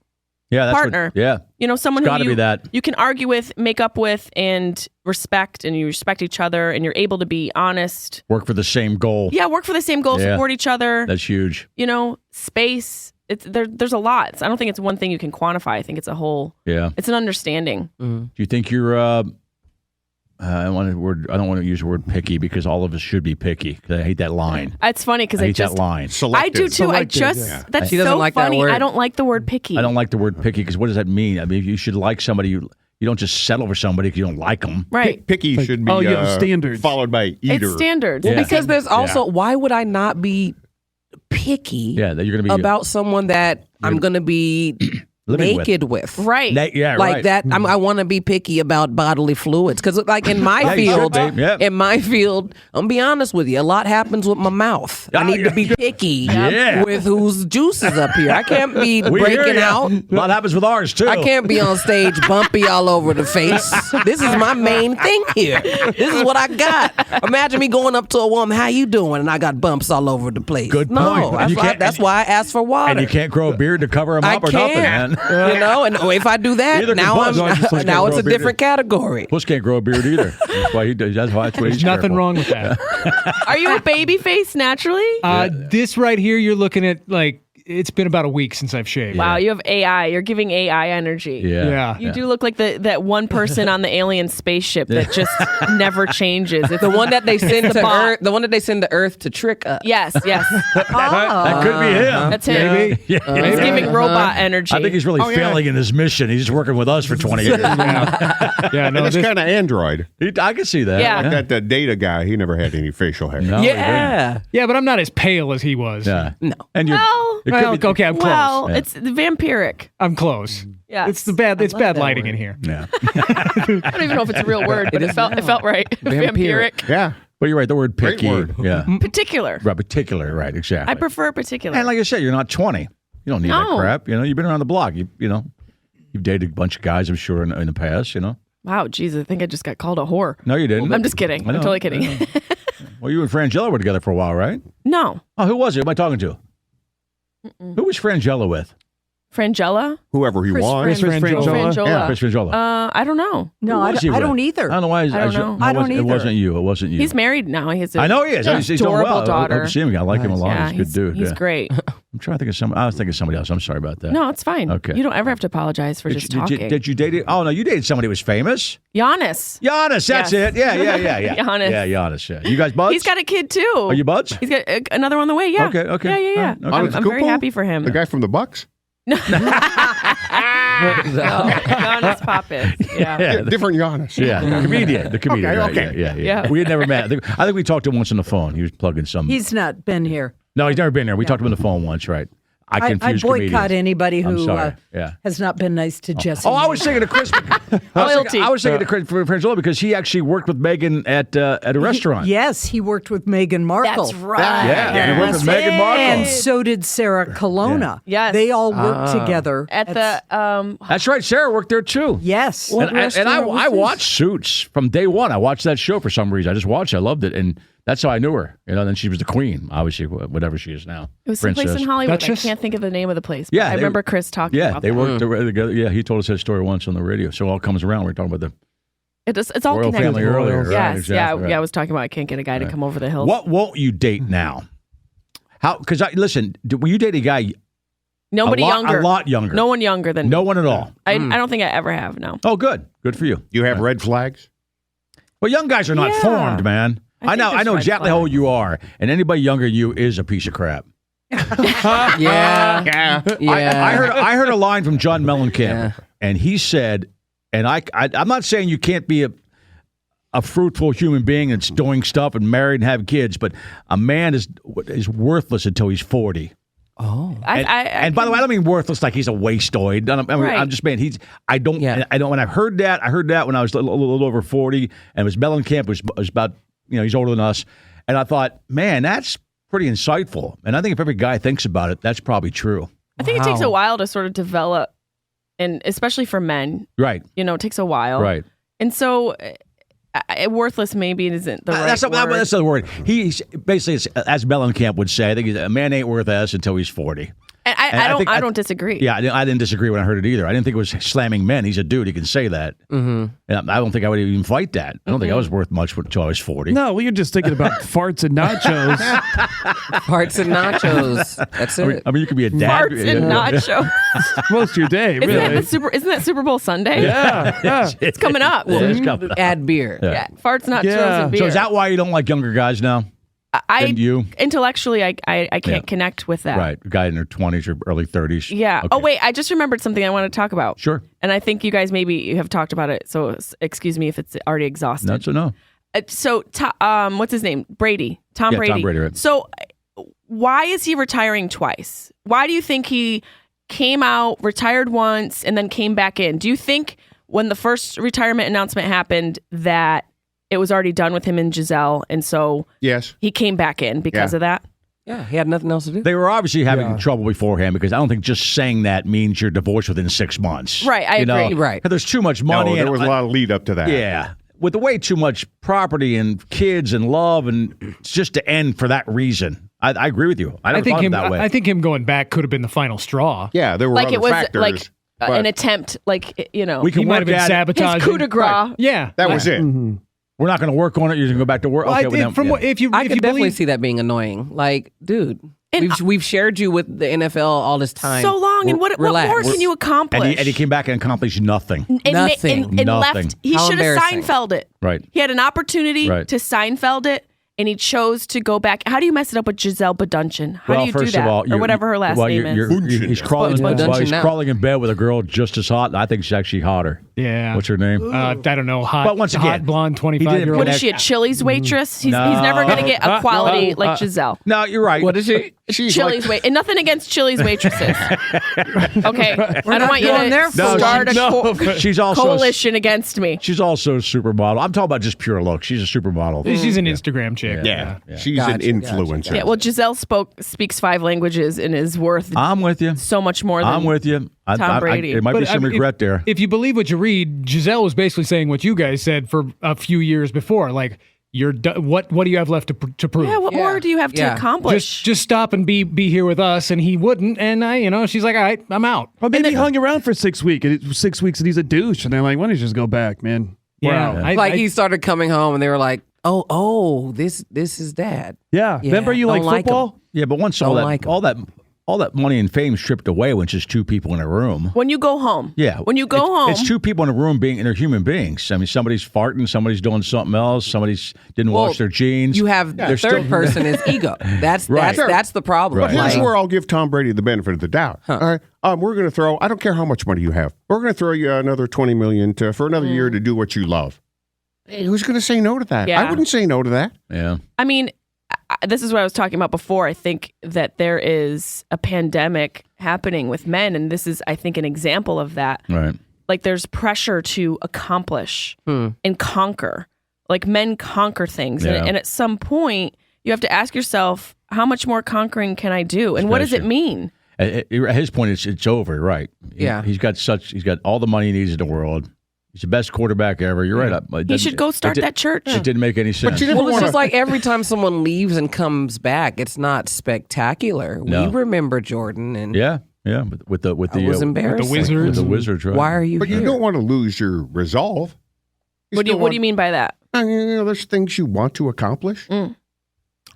Yeah, that's partner. What, someone It's who gotta be that. you can argue with, make up with, and respect, and you respect each other, and you're able to be honest. work for the same goal. Yeah, work for the same goal, Yeah. support each other. That's huge. Space. There's a lot. I don't think it's one thing you can quantify. I think it's a whole. Yeah. It's an understanding. Do you think you're I don't want to use the word picky because all of us should be picky. 'Cause I hate that line. It's funny because I I hate just that line. I do too. Selective, That's She doesn't so like that funny. word. I don't like the word picky. I don't like the word picky because what does that mean? I mean, you should like somebody. You don't just settle for somebody because you don't like them. Right. Picky should be standards. followed by eater. It's standards. Yeah. Because there's also why would I not be picky Yeah, that you're going to be about someone that I'm going to be living naked with? Right. Yeah, Like right. that, I want to be picky about bodily fluids because, like in my Yeah, you field, should be. Yeah. in my field, I'm gonna be honest with you. A lot happens with my mouth. I need to be picky Yeah. with whose juice is up here. I can't be We hear breaking ya. out. A lot happens with ours too. I can't be on stage bumpy all over the face. This is my main thing here. This is what I got. Imagine me going up to a woman, "How you doing?" and I got bumps all over the place. Good No, point. And that's you why, can't- that's why I asked for water. And you can't grow a beard to cover them I up or nothing, can't. man. You know, and if I do that, Neither can now Buzz. I'm Just like now grow it's a a beard. different category. Puss can't grow a beard either. That's why he does. That's what he's There's nothing careful. wrong with that. Are you a baby face naturally? This right here, you're looking at like It's been about a week since I've shaved. Wow, you have AI. You're giving AI energy. Yeah. You do look like that one person on the alien spaceship that just never changes. It's The one that they send to bot. Earth. The one that they send to Earth to trick us. Yes. That could be him. That's him. Maybe. He's giving robot energy. I think he's really failing in his mission. He's just working with us for 20 years. Yeah, no, And it's this, kind of android. I can see that. Yeah. Like that data guy, he never had any facial hair. No, he didn't. Yeah. yeah, but I'm not as pale as he was. Yeah. No. And you're, Well, it could be- okay, I'm close. well, Yeah. it's the vampiric. I'm close. Yeah. It's bad love that lighting in word. here. Yeah. I don't even know if it's a real word, but it felt right. Vampiric. Yeah. But you're right. The word Great picky. word. Yeah. Particular. Right. Particular. Right. Exactly. I prefer particular. And like I said, you're not 20. You don't need that No. crap. You've been around the block. You know, you've dated a bunch of guys, I'm sure, in the past. Wow, Jesus, I think I just got called a whore. No, you didn't. I'm just kidding. I I'm know. totally kidding. Well, you and Frangella were together for a while, right? No. Oh, who was it? Who am I talking to? Who was Frangella with? Frangella? Whoever he Chris was. Chris Frangiola. Frangiola. Yeah, Chris Frangella. I don't know. No, Who was he I with? don't either. I don't know why. I don't know. I don't It either. wasn't you. It wasn't you. He's married now. He has a I know he is. Yeah. He's doing adorable well. I daughter. hope to see him. I like him a lot. Yeah, he's a good dude. He's yeah. great. I'm trying to think of somebody. I was thinking of somebody else. I'm sorry about that. No, it's fine. Okay. You don't ever have to apologize for just talking. Did you date it? Oh no, you dated somebody who was famous. Giannis. Giannis. That's Yes. it. Yeah. Giannis. Yeah, Giannis. Yeah. You guys buds? He's got a kid too. Are you buds? He's got another one on the way. Yeah. Okay. Yeah. All right, okay. I'm very happy for him. The guy from the Bucks? Giannis Pappas. Yeah. Yeah. Different Giannis. Yeah, the comedian. The comedian. Okay, right, okay. Yeah. Yeah. We had never met. I think we talked to him once on the phone. He was plugging some. He's not been here. No, he's never been there. We talked to him on the phone once, right? I I confuse boycott comedians. anybody I'm who sorry. Yeah. has not been nice to Jesse. Oh, I was thinking of Chris. Loyalty. I was thinking of Chris Frangiola because he actually worked with Megan at a restaurant. Yes, he worked with Meghan Markle. That's right. Yeah, he worked with Meghan Markle. And so did Sarah Colonna. Yes. They all worked together. At the That's right. Sarah worked there too. Yes. And I watched Suits from day one. I watched that show for some reason. I just watched it. I loved it. And that's how I knew her. Then she was the queen, obviously, whatever she is now. It was someplace in Hollywood. Duchess? I can't think of the name of the place. But Yeah, I they- remember Chris talking Yeah, about they that. worked together. Yeah, he told us that story once on the radio. So it all comes around. We're talking about the It's all royal connected. family earlier. Right, Yes, exactly, right. yeah. I was talking about I can't get a guy to come over the hills. What won't you date now? How? Because listen, will you date a guy Nobody younger. A lot younger. No one younger than No me. one at all. I don't think I ever have. No. Oh, good. Good for you. You have red flags? Well, young guys are not Yeah. formed, man. I think I there's know red exactly how old flags. you are, and anybody younger than you is a piece of crap. Yeah. Yeah. Yeah. I heard a line from John Mellencamp, Yeah. and he said, and I'm not saying you can't be a fruitful human being that's doing stuff and married and have kids, but a man is worthless until he's 40. Oh. And by the way, I don't mean worthless like he's a wasteoid. Right. I'm just saying I don't. When I heard that when I was a little over 40, and it was Mellencamp was about he's older than us, and I thought, man, that's pretty insightful. And I think if every guy thinks about it, that's probably true. I think it takes a while to sort of develop, and especially for men, Right. it takes a while. Right. And so, worthless maybe isn't the right That's word. that's the word. He's basically, as Mellencamp would say, I think a man ain't worth S until he's 40. And I don't disagree. Yeah, I didn't disagree when I heard it either. I didn't think it was slamming men. He's a dude. He can say that. Mm-hmm. And I don't think I would even fight that. I don't think I was worth much until I was 40. No, well, you're just thinking about farts and nachos. Farts and nachos. That's it. I mean, you could be a dad. Farts and nachos. Most of your day, Isn't really. isn't that Super Bowl Sunday? Yeah. It's coming up. Yeah, it's coming up. Add beer. Yeah, farts, nachos, Yeah. and beer. So is that why you don't like younger guys now? than you? Intellectually, I can't connect with that. Right. A guy in their 20s or early 30s. Yeah. Okay. Oh, wait. I just remembered something I want to talk about. Sure. And I think you guys maybe have talked about it. So excuse me if it's already exhausted. That's a no. So, what's his name? Brady. Tom Yeah, Brady. Tom Brady, right. So, why is he retiring twice? Why do you think he came out, retired once, and then came back in? Do you think when the first retirement announcement happened that it was already done with him and Giselle, and so Yes. he came back in because of that? Yeah, he had nothing else to do. They were obviously having trouble beforehand because I don't think just saying that means you're divorced within 6 months. Right, I agree. Right. There's too much money. No, there and- was a lot of lead up to that. Yeah. With the way too much property and kids and love, and it's just to end for that reason. I agree with you. I never thought of it that way. I think him going back could have been the final straw. Yeah, there were Like other it was factors. like but an attempt, like, you know. We can He might have work been at it. sabotaging. His coup de grace. Yeah, that was it. We're not going to work on it. You're going to go back to work. Well, Okay, I well, think then- yeah. if you I if could you definitely believe see that being annoying. Like, dude. We've shared you with the NFL all this time. So long, and what more can you accomplish? And he came back and accomplished nothing. Nothing. And left. He How should have embarrassing. Seinfeld it. Right. He had an opportunity to Seinfeld it, and he chose to go back. How do you mess it up with Giselle Bündchen? How do you do first that? of all, or whatever her last name is. He's crawling. He's crawling in bed with a girl just as hot. I think she's actually hotter. Yeah. What's her name? I don't know. Hot, but once again, hot blonde 25-year-old. What is she, a Chili's waitress? He's never going to get a quality like Giselle. No, you're right. What is she? Chili's and nothing against Chili's waitresses. Okay, I don't want you to start a she's also coalition against me. She's also a supermodel. I'm talking about just pure look. She's a supermodel. She's an Instagram chick. Yeah. She's an influencer. Yeah, well, Giselle speaks 5 languages and is worth I'm with you. so much more than I'm with you. Tom Brady. It might be some regret there. If you believe what you read, Giselle was basically saying what you guys said for a few years before. Like, you're what do you have left to prove? Yeah, what more do you have to accomplish? Just stop and be here with us. And he wouldn't. And she's like, all right, I'm out. Well, maybe he hung around for 6 weeks. 6 weeks and he's a douche. And they're like, why don't you just go back, man? Yeah. Wow. He started coming home and they were like, oh, this is dad. Yeah. Remember you like football? Yeah, but once all that money and fame stripped away when it's just 2 people in a room. When you go home. Yeah. When you go home. It's 2 people in a room and they're human beings. I mean, somebody's farting, somebody's doing something else, somebody's didn't wash their jeans. You have the third person is ego. That's the problem. But here's where I'll give Tom Brady the benefit of the doubt. All right, we're going to throw. I don't care how much money you have. We're going to throw you another $20 million for another year to do what you love. Hey, who's going to say no to that? Yeah. I wouldn't say no to that. Yeah. I mean, this is what I was talking about before. I think that there is a pandemic happening with men, and this is, I think, an example of that. Right. Like, there's pressure to accomplish and conquer. Like, men conquer things. Yeah. And at some point, you have to ask yourself, how much more conquering can I do? And what does it mean? At his point, it's over, right? Yeah. He's got all the money he needs in the world. He's the best quarterback ever. You're right. He should go start that church. It didn't make any sense. Well, it's just like every time someone leaves and comes back, it's not spectacular. No. We remember Jordan and Yeah, with the it was embarrassing. Wizards. with the Wizards, right? Why are you But here? you don't want to lose your resolve. What do you mean by that? There's things you want to accomplish.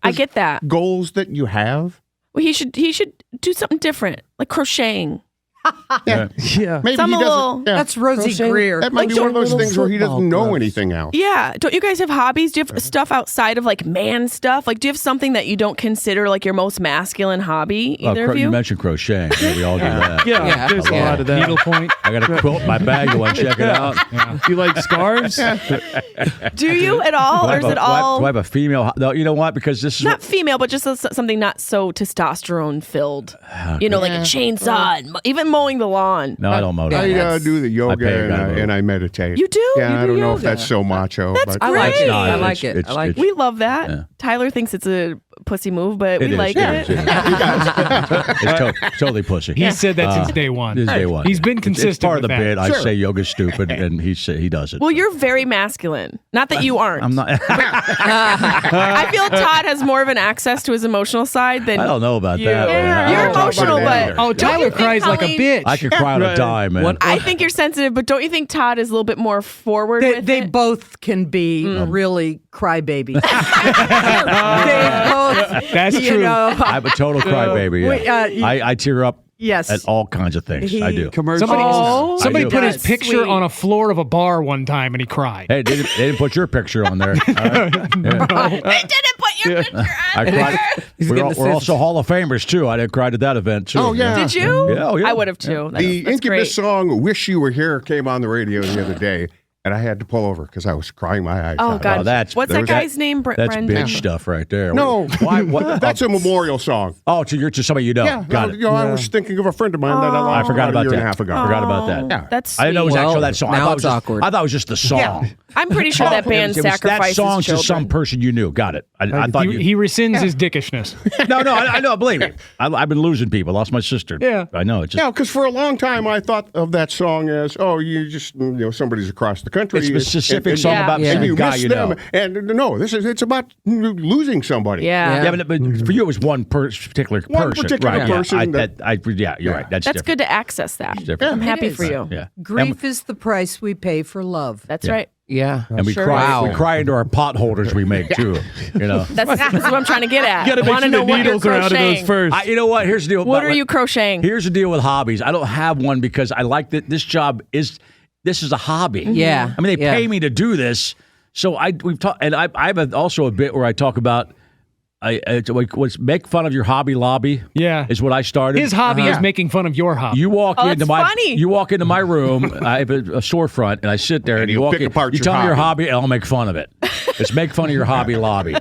I get that. Goals that you have. Well, he should do something different, like crocheting. Yeah. Yeah. Maybe Some he a little- doesn't. Yeah. That's Rosie Crochet? Greer. That might be one of those things where he doesn't know anything else. Yeah. Don't you guys have hobbies? Do you have stuff outside of like man stuff? Like, do you have something that you don't consider like your most masculine hobby? Either of you? You mentioned crocheting. Yeah, we all do that. Yeah. There's a lot of that. Needlepoint. I got a quilt in my bag. You want to check it out? Do you like scarves? Do you at all, or is it all Do I have a female? No, you know what? Because this is not female, but just something not so testosterone filled? You know, like a chainsaw, and even mowing the lawn. No, I don't mow. I do the I yoga pay a guy to and I meditate. You do? Yeah, You I do don't know if yoga. that's so macho. That's but I like it. great. I like it. I like it. We love that. Yeah. Tyler thinks it's a pussy move, but we It is. like Yeah, it. It's totally pussy. He said that since day one. Since day one. He's been consistent It's part of with the that. bit. I Sure. say yoga's stupid, and he does it. Well, you're very masculine. Not that you aren't. I'm not. I feel Todd has more of an access to his emotional side than I don't know about you. that. I You're don't talk emotional, about that but either. Oh, don't you Tyler think, cries like a Colleen- bitch. I can cry on a dime, man. I think you're sensitive, but don't you think Todd is a little bit more forward with They it? both can be really crybabies. They both. That's you true. know, I'm a total crybaby. Yeah. Wait, I tear up yes. at all kinds of things. I do. Commercials. Somebody I do. put his That's picture sweet. on a floor of a bar one time and he cried. Hey, they didn't put your picture on there. All right? Yeah. They didn't put your picture on I there. cried. He's We're, getting the we're also Hall of Famers too. I cried at that event too. Oh, yeah. Did you? Yeah, oh, yeah. I would have too. That's, The that's Incubus great. song "Wish You Were Here" came on the radio the other day, and I had to pull over because I was crying my eyes Oh out. God, Oh, that's- what's that there's guy's name? That's Brendan. bitch stuff right there. No, Why? What? that's a memorial song. Oh, to somebody you know. Yeah, Got it. I was thinking of a friend of mine that I lost I forgot about about a year and a that. half ago. I forgot about that. Yeah. That's I didn't know it was sweet. actually that song. now I thought it's it was awkward. I thought it was just the song. I'm pretty sure that band It was sacrifices that song children. to some person you knew. Got it. I thought He rescinds his dickishness. No, I know. Believe me. I've been losing people. Lost my sister. Yeah. I know. It's just, Yeah, because for a long time I thought of that song as, you just, somebody's across the country. it's a specific song Yeah. about Yeah. and some you guy miss you them. know. And no, it's about losing somebody. Yeah. Yeah, but for you it was one particular One person. particular right? person Yeah, you're right. That's different. good to access that. different. I'm happy is. for you. Yeah. Grief is the price we pay for love. That's right. Yeah. And we Sure cry. is. We cry into our pot holders we make too. You know. That's what I'm trying to get at. You got to make Wanna sure know the what you're needles are out of those crocheting. first. You know what? Here's the deal. What are you crocheting? Here's the deal with hobbies. I don't have one because I like that this job is a hobby. Yeah. I mean, they pay me to do this. So we've talked, and I have also a bit where I talk about what's make fun of your Hobby Lobby. Yeah. Is what I started. His hobby is making fun of your hobby. You walk into that's funny. You walk into my room. I have a storefront, and I sit there, and you he'll walk pick in. apart You your tell me your hobby. hobby, and I'll make fun of it. It's make fun of your Hobby Lobby.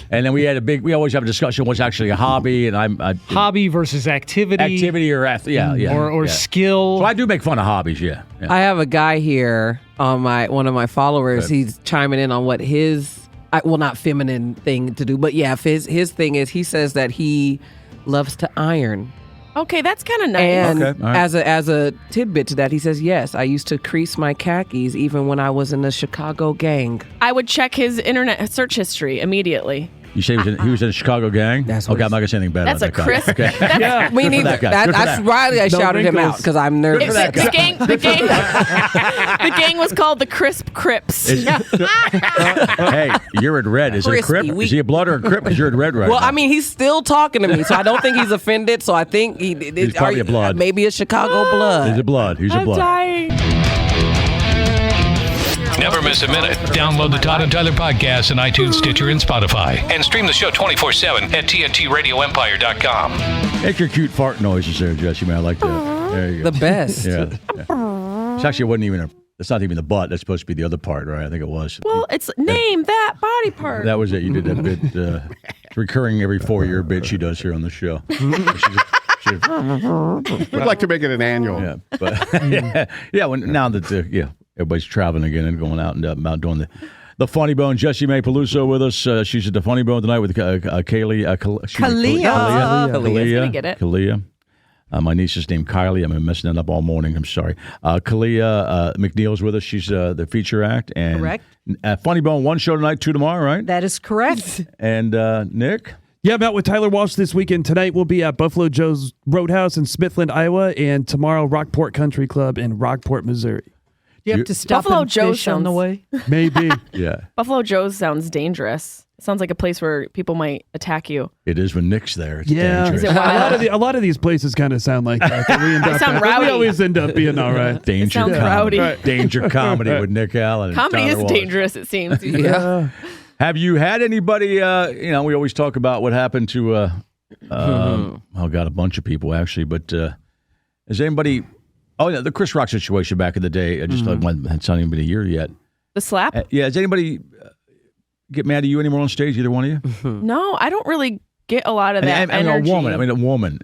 And then we always have a discussion what's actually a hobby, and hobby versus activity. or or yeah. skill. So I do make fun of hobbies. Yeah. I have a guy here on one of my followers. He's chiming in on what his not feminine thing to do, but yeah, his thing is he says that he loves to iron. Okay, that's kind of nice. And Okay, all right. as a tidbit to that, he says, yes, I used to crease my khakis even when I was in the Chicago gang. I would check his internet search history immediately. You say he was in a Chicago gang? That's what okay. I'm not gonna say anything bad. That's about a that guy. crisp. Okay. Yeah. Me neither. that guy. Good for That's that. why I shouted him wrinkles. out because I'm nervous. that guy. The gang was called the Crisp Crips. Hey, you're in red. Is it a Crispy. Crip? Is he a blood or a Crip? Because you're in red right Well, now. I mean, he's still talking to me, so I don't think he's offended. So I think He's probably a blood. Maybe a Chicago blood. He's a blood. He's a I'm blood. dying. Never miss a minute. Download the Todd and Tyler podcast on iTunes, Stitcher, and Spotify. And stream the show 24/7 at TNTRadioEmpire.com. Make your cute fart noises there, Jessimae. I like that. There you go. The best. Yeah. It's actually wasn't even it's not even the butt. That's supposed to be the other part, right? I think it was. Well, it's name that body part. That was it. You did that bit. It's recurring every 4-year bit she does here on the show. We'd like to make it an annual. Yeah, but now that everybody's traveling again and going out and about doing the Funny Bone. Jessimae Peluso with us. She's at the Funny Bone tonight with Kalia. Kalia. Get it. Kalia. My niece is named Kylie. I'm messing that up all morning. I'm sorry. Kalia McNeil's with us. She's the feature act. And Correct. Funny Bone, 1 show tonight, 2 tomorrow, right? That is correct. And Nick? Yeah, I'm out with Tyler Walsh this weekend. Tonight we'll be at Buffalo Joe's Roadhouse in Smithland, Iowa, and tomorrow Rockport Country Club in Rockport, Missouri. You have to stop Buffalo and Joe fish on the sounds- way. Maybe. Yeah. Buffalo Joe's sounds dangerous. It sounds like a place where people might attack you. It is when Nick's there. It's Yeah, dangerous. Is it wild? a lot of these places kind of sound like that. We end They up sound at. rowdy. We always end up being all right. Danger sounds comedy. rowdy. Danger comedy with Nick Allen. and Comedy Tyler is Walsh. dangerous, it seems. Yeah. Have you had anybody, we always talk about what happened to, a bunch of people actually, but has anybody, the Chris Rock situation back in the day, I just thought it's not even been a year yet. The slap? Has anybody get mad at you anymore on stage, either one of you? No, I don't really get a lot of that energy. A woman.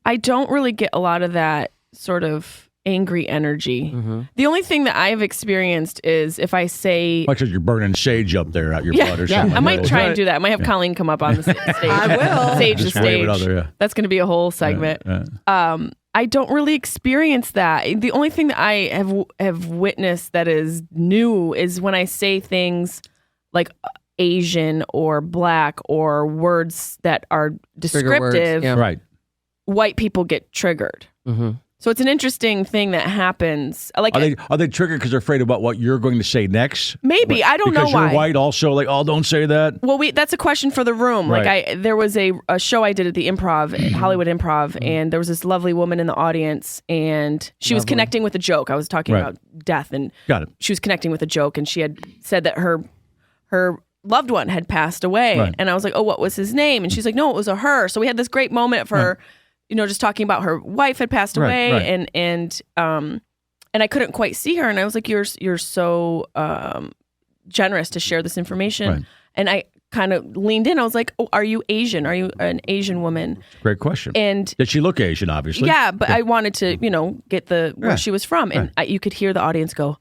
I don't really get a lot of that sort of angry energy. The only thing that I've experienced is if I say... Like you're burning sage up there out your butt or something. I might like try that. and do that. I might have Colleen come up on the stage. I will. Sage the Just wave it stage. out there, yeah. That's going to be a whole segment. I don't really experience that. The only thing that I have witnessed that is new is when I say things like Asian or black or words that are Trigger words, descriptive, yeah. Right. white people get triggered. So it's an interesting thing that happens. Like, Are they triggered because they're afraid about what you're going to say next? maybe. I don't know Because why. you're white also, like, don't say that? Well, that's a question for the room. Right. Like there was a show I did at the Improv, Hollywood Improv, and there was this lovely woman in the audience, and she was connecting with a joke. I was talking Right. about death, and Got it. she was connecting with a joke, and she had said that her loved one had passed away, Right. and I was like, "Oh, what was his name?" And she's like, "No, it was a her." So we had this great moment of her, just talking about her wife had passed away, right. and I couldn't quite see her, and I was like, "You're so generous to share this information," Right. and I kind of leaned in. I was like, "Oh, are you Asian? Are you an Asian woman?" Great question. And Did she look Asian, obviously? yeah, but I wanted to, get where Yeah. she was from, and you could hear the audience go.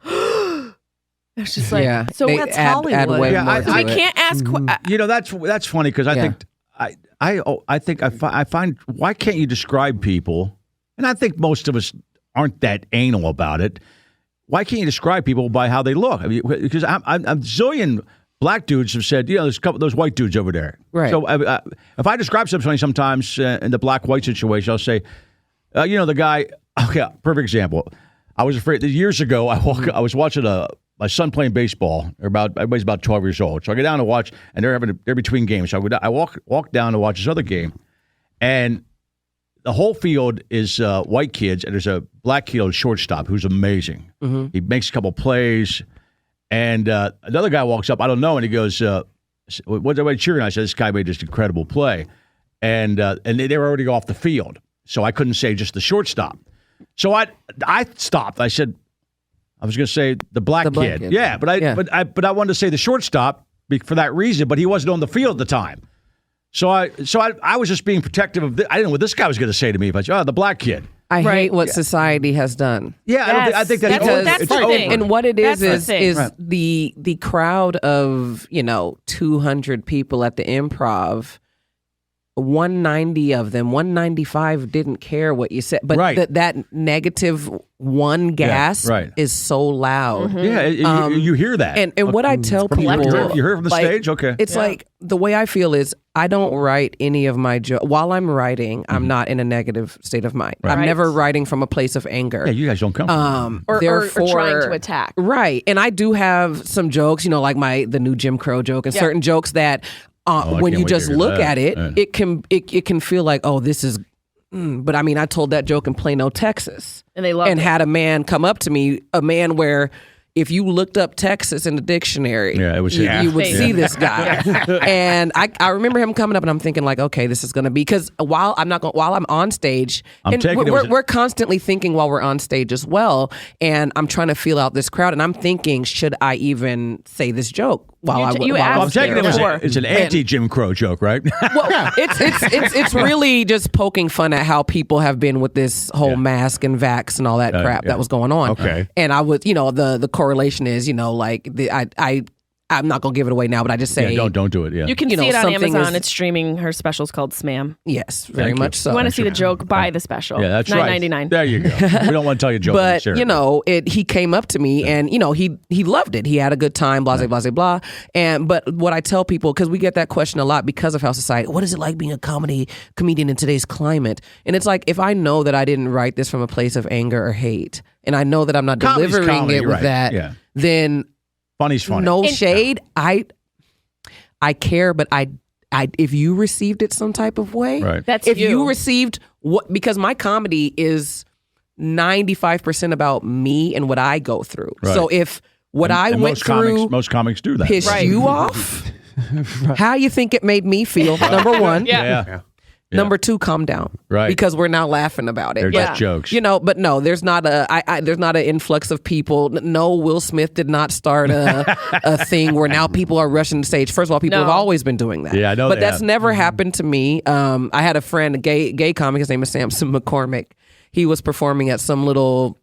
It's just like, Yeah. so They that's add Hollywood. way Yeah, more I- to we it. can't ask. That's funny because I Yeah. think I find why can't you describe people? And I think most of us aren't that anal about it. Why can't you describe people by how they look? I mean, because I'm zillion black dudes have said, there's a couple of those white dudes over there. Right. So if I describe somebody sometimes in the black-white situation, I'll say, the guy. Okay, perfect example. I was afraid that years ago I was watching a my son playing baseball. Everybody's about 12 years old. So I go down to watch, and they're between games. So I walk down to watch this other game, and the whole field is white kids, and there's a black kid shortstop who's amazing. Mm-hmm. He makes a couple plays, and another guy walks up, I don't know, and he goes, "What's everybody cheering?" I said, "This guy made this incredible play," and they were already off the field, so I couldn't say just the shortstop. So I stopped. I said, I was going to say the black kid. Yeah, but I wanted to say the shortstop for that reason, but he wasn't on the field at the time. So I was just being protective of I didn't know what this guy was going to say to me, but the black kid. I hate what society has done. Yeah, yes. I think that's the thing. And what it is right. the crowd of 200 people at the Improv. 190 of them, 195 didn't care what you said, but that negative one gasp is so loud. Mm-hmm. Yeah, you hear that. And what I tell people, you heard it from the stage. Okay, it's like the way I feel is I don't write any of my jokes while I'm writing. I'm not in a negative state of mind. I'm never writing from a place of anger. Yeah, you guys don't come or trying to attack. Right, and I do have some jokes, like the new Jim Crow joke and certain jokes that. When you just look at it, it can feel like, oh, this is. But I mean, I told that joke in Plano, Texas, and they loved it. Had a man come up to me, a man where if you looked up Texas in the dictionary, it was you would see this guy. And I remember him coming up, and I'm thinking like, okay, this is going to be because while I'm on stage, we're constantly thinking while we're on stage as well, and I'm trying to feel out this crowd, and I'm thinking, should I even say this joke? I'm taking it's an anti-Jim Crow joke, right? Well, it's really just poking fun at how people have been with this whole mask and vax and all that crap that was going on. Okay, and I was, the correlation is, I'm not gonna give it away now, but I just say don't do it. Yeah, you can see it on Amazon. It's streaming. Her special's called Smam. Yes, very much so. You want to see the joke? Buy the special. Yeah, that's $9.99. There you go. We don't want to tell you jokes. But he came up to me and he loved it. He had a good time. Blah blah blah blah. But what I tell people, because we get that question a lot because of how society. What is it like being a comedian in today's climate? And it's like, if I know that I didn't write this from a place of anger or hate, and I know that I'm not delivering it with that, then. Funny's funny. No shade. I care, but I if you received it some type of way, that's if you received because my comedy is 95% about me and what I go through. Right. So if I went through, most comics do that. Pissed you off. How you think it made me feel? Number one. Yeah. Number two, calm down. Right. Because we're now laughing about it. They're just jokes. But no, there's not there's not an influx of people. No, Will Smith did not start a thing where now people are rushing the stage. First of all, people have always been doing that. Yeah, I know. But that's never happened to me. I had a friend, a gay comic, his name is Samson McCormick. He was performing at some little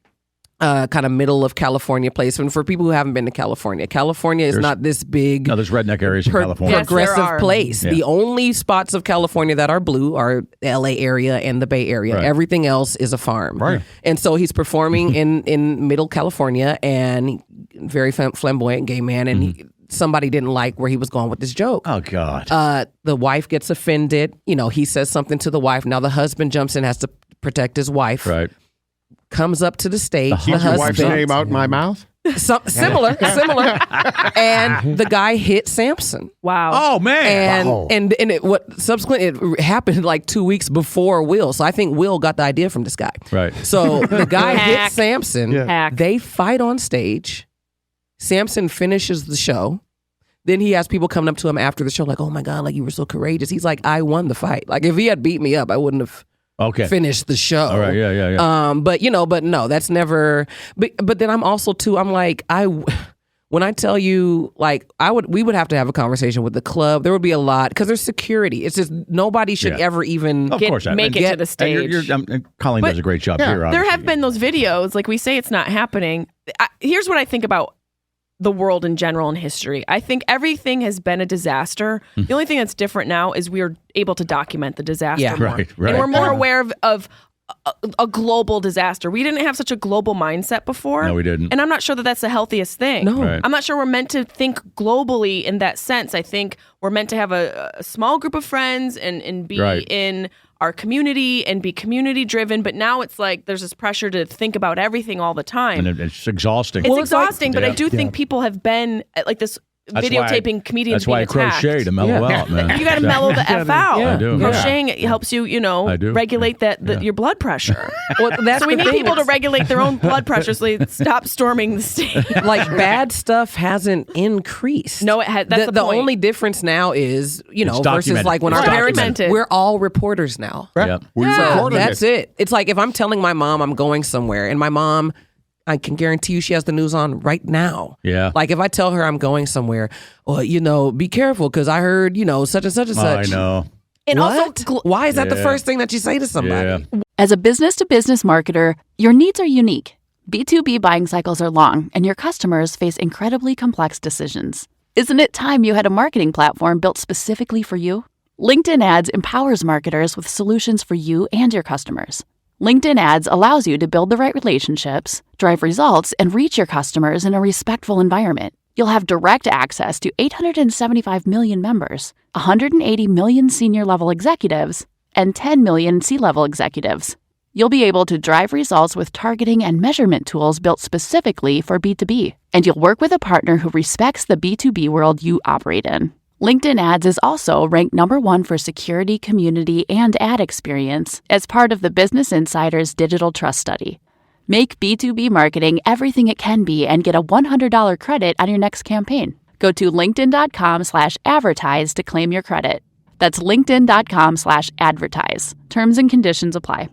kind of middle of California place. And for people who haven't been to California is not this big. No, there's redneck areas in California. Progressive place. Yeah. The only spots of California that are blue are the LA area and the Bay Area. Right. Everything else is a farm. Right. And so he's performing in middle California, and very flamboyant gay man, and somebody didn't like where he was going with this joke. Oh, God. The wife gets offended. He says something to the wife. Now the husband jumps in, has to protect his wife. Right. Comes up to the stage. The husband, your wife's name out in my mouth? Similar. And the guy hit Samson. Wow. Oh, man. And it happened like 2 weeks before Will. So I think Will got the idea from this guy. Right. So the guy hit Samson. Yeah. They fight on stage. Samson finishes the show. Then he has people coming up to him after the show like, oh my God, like you were so courageous. He's like, I won the fight. Like if he had beat me up, I wouldn't have finish the show. All right, yeah. But no, that's never. But then I'm also too. I'm like when I tell you, like we would have to have a conversation with the club. There would be a lot because there's security. It's just nobody should ever even make it to the stage. Colleen does a great job here. There have been those videos, like we say, it's not happening. Here's what I think about the world in general and history. I think everything has been a disaster. The only thing that's different now is we are able to document the disaster more. Right. And we're more aware of a global disaster. We didn't have such a global mindset before. No, we didn't. And I'm not sure that that's the healthiest thing. No. Right. I'm not sure we're meant to think globally in that sense. I think we're meant to have a small group of friends and be in our community and be community driven. But now it's like there's this pressure to think about everything all the time. And it's exhausting. It's exhausting, but I do think people have been at like this videotaping comedians. That's why I crochet to mellow out, man. You got to mellow the F out. I do. Crocheting it helps you, regulate your blood pressure. That's so we the need thing. people to regulate their own blood pressure so they stop storming the stage. Like bad stuff hasn't increased. No, it has. That's the point. only difference now is, versus documented. like when It's our parents, documented. we're all reporters now. Right. Yep. We So recorded that's it. it. It's like if I'm telling my mom I'm going somewhere, and my mom, I can guarantee you she has the news on right now. Yeah. Like if I tell her I'm going somewhere, well, be careful because I heard, such and such and such. I know. And What? also, Why is that the Yeah. first thing that you say to somebody? Yeah. As a business-to-business marketer, your needs are unique. B2B buying cycles are long, and your customers face incredibly complex decisions. Isn't it time you had a marketing platform built specifically for you? LinkedIn Ads empowers marketers with solutions for you and your customers. LinkedIn Ads allows you to build the right relationships, drive results, and reach your customers in a respectful environment. You'll have direct access to 875 million members, 180 million senior-level executives, and 10 million C-level executives. You'll be able to drive results with targeting and measurement tools built specifically for B2B. And you'll work with a partner who respects the B2B world you operate in. LinkedIn Ads is also ranked #1 for security, community, and ad experience as part of the Business Insider's Digital Trust Study. Make B2B marketing everything it can be and get a $100 credit on your next campaign. Go to linkedin.com/advertise to claim your credit. That's linkedin.com/advertise. Terms and conditions apply.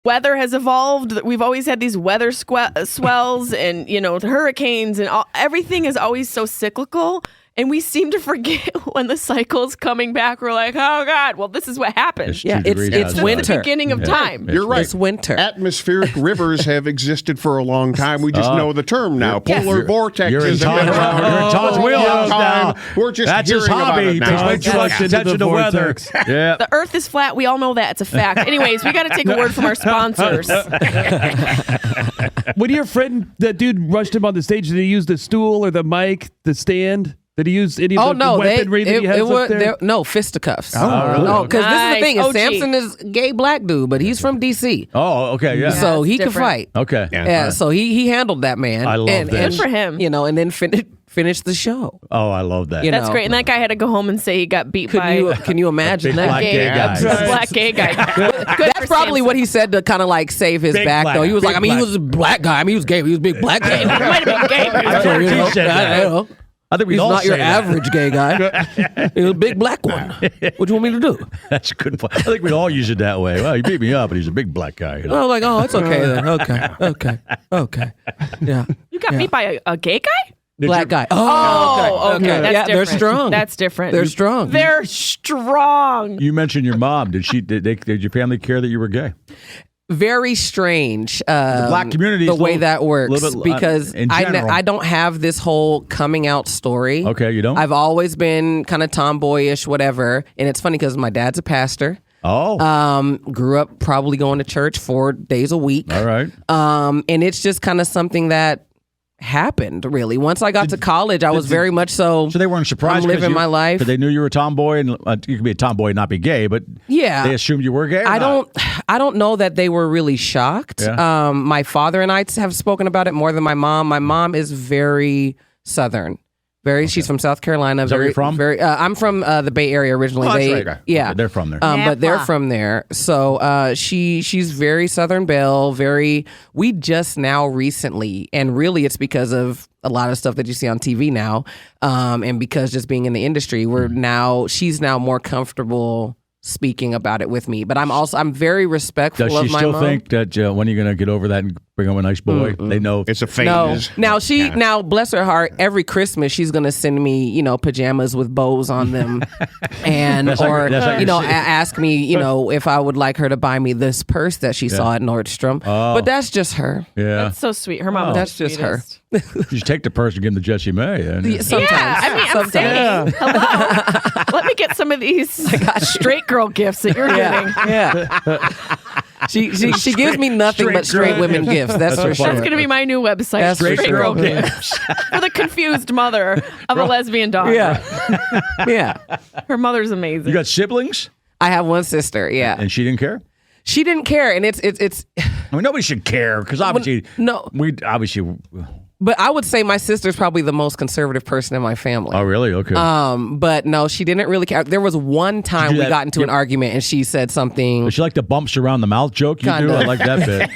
weather has evolved. We've always had these weather swells and, hurricanes and everything is always so cyclical. And we seem to forget when the cycle's coming back. We're like, oh, God, well, this is what happens. Yeah, it's It's winter. the beginning of time. You're right. It's winter. Atmospheric rivers have existed for a long time. We just know the term now. Polar vortexes. You're in have been around Todd's, you're in Todd's for a long wheelhouse now. time. We're just That's his hearing about hobby. it He now. pays way too much Into attention the to weather. vortex. Yeah. The earth is flat. We all know that. It's a fact. Anyways, we got to take a word from our sponsors. When your friend, that dude rushed him on the stage, did he use the stool or the mic, the stand? Did he use any of the weaponry that he has up there? No, fisticuffs. really? No, because this is the Nice. thing. Is OG. Samson is a gay black dude, but he's from D.C. Oh, okay, yeah. So he can different. fight. Okay. Yeah, so he handled that, man. I love and, this. And, Good for him. And then finished the show. Oh, I love that. You That's know. great. And that guy had to go home and say he got beat Can by you imagine big that? black gay guy. a black gay guy. Good That's for probably Samson. what he said to kind of like save his Big back, black, though. He was like, big he black. was a black guy. He was gay. He was a big black guy. He might have been gay. but he was heard You know, he said I that. don't know. I think we He's all not say your that. average gay guy. He's a big black one. What do you want me to do? That's a good point. I think we all use it that way. Well, he beat me up, but he's a big black guy. I was like, oh, it's okay then. Okay. Yeah. You got beat by a gay guy? Black guy. Oh, okay. That's Yeah, they're different. strong. That's different. They're strong. They're strong. You mentioned your mom. Did your family care that you were gay? Very strange. The black community. The way that works, little bit, because in general. I don't have this whole coming out story. Okay, you don't? I've always been kind of tomboyish, whatever. And it's funny because my dad's a pastor. Oh. Grew up probably going to church 4 days a week. All right. And it's just kind of something that happened, really. Once I got to college, I was very much so. So they weren't surprised. I'm living my life. But they knew you were a tomboy, and you could be a tomboy and not be gay. But Yeah. they assumed you were gay. Or I not? don't know that they were really shocked. Yeah. My father and I have spoken about it more than my mom. My mom is very Southern. She's from South Carolina. that where you're from? I'm from the Bay Area originally. Oh, that's right. Yeah, Okay, they're from there. but they're from there. So she's very Southern Belle. We just now recently, and really it's because of a lot of stuff that you see on TV now, and because just being in the industry, she's now more comfortable speaking about it with me. But I'm very respectful Does of she my still mom. think that when are you going to get over that and bring home a nice boy? They know It's a No. phase. Now bless her heart, every Christmas she's gonna send me, pajamas with bows on them, and That's like your shit. ask me, if I would like her to buy me this purse that she saw at Nordstrom. Oh. But that's just her. Yeah. That's so sweet. Her mom. That's just her. You should take the purse and give them to Jessimae. And, Sometimes. Yeah, I mean, I'm saying, hello. Let me get some of these straight girl gifts that you're getting. Yeah. She gives me nothing but straight women gifts. That's for sure. That's going to be my new website. That's for straight sure. girl gifts for the confused mother of a lesbian daughter. Yeah. Her mother's amazing. you got siblings? I have one sister. Yeah, And she didn't care? she didn't care, and it's. I mean, nobody should care because obviously, But I would say my sister's probably the most conservative person in my family. Oh, really? Okay. But no, she didn't really care. There was one time we got into an argument and she said something. Does she like the bumps around the mouth joke you do? I like that bit.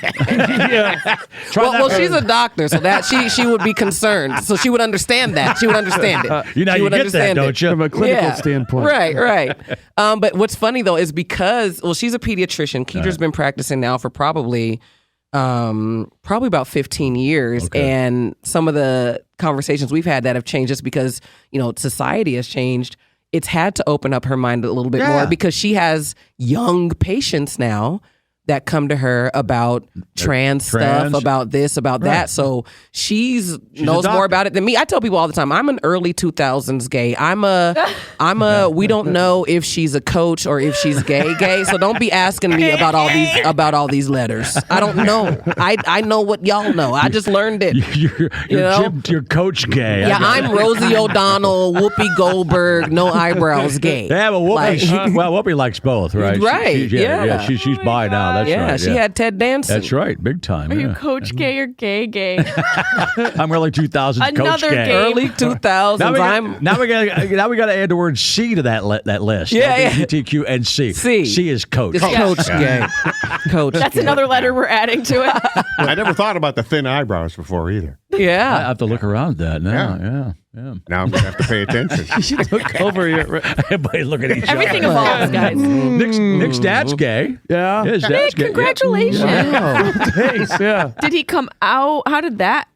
Well, she's a doctor, so that she would be concerned. So she would understand that. She would understand it. You get that, don't you? From a clinical standpoint. Right. But what's funny, though, is because, she's a pediatrician. Keedra's been practicing now for probably about 15 years. Okay. And some of the conversations we've had that have changed just because, society has changed. It's had to open up her mind a little bit more because she has young patients now that come to her about trans stuff, about this, about that. So she's knows more about it than me. I tell people all the time, I'm an early 2000s gay. I'm a we don't know if she's a coach or if she's gay. So don't be asking me about all these letters. I don't know. I know what y'all know. I just learned it. You're coach gay. Yeah, I'm Rosie O'Donnell, Whoopi Goldberg, no eyebrows gay. Yeah, but Whoopi likes both, right? Right. She's bi now. That's right. She had Ted Danson. That's right. Big time. Are you coach gay or gay? I'm early 2000s coach gay. Early 2000s. Now we got to add the word C to that list. Yeah. LGBTQ and C. C is coach. It's coach gay. Coach. That's another letter we're adding to it. I never thought about the thin eyebrows before either. Yeah. I have to look around that now. Yeah. Now I'm going to have to pay attention. You look over here. Everybody look at each other. Everything evolves, guys. Nick's dad's gay. Yeah. His dad's Nick, gay. congratulations. Wow. Thanks. Yeah. Did he come out? How did that?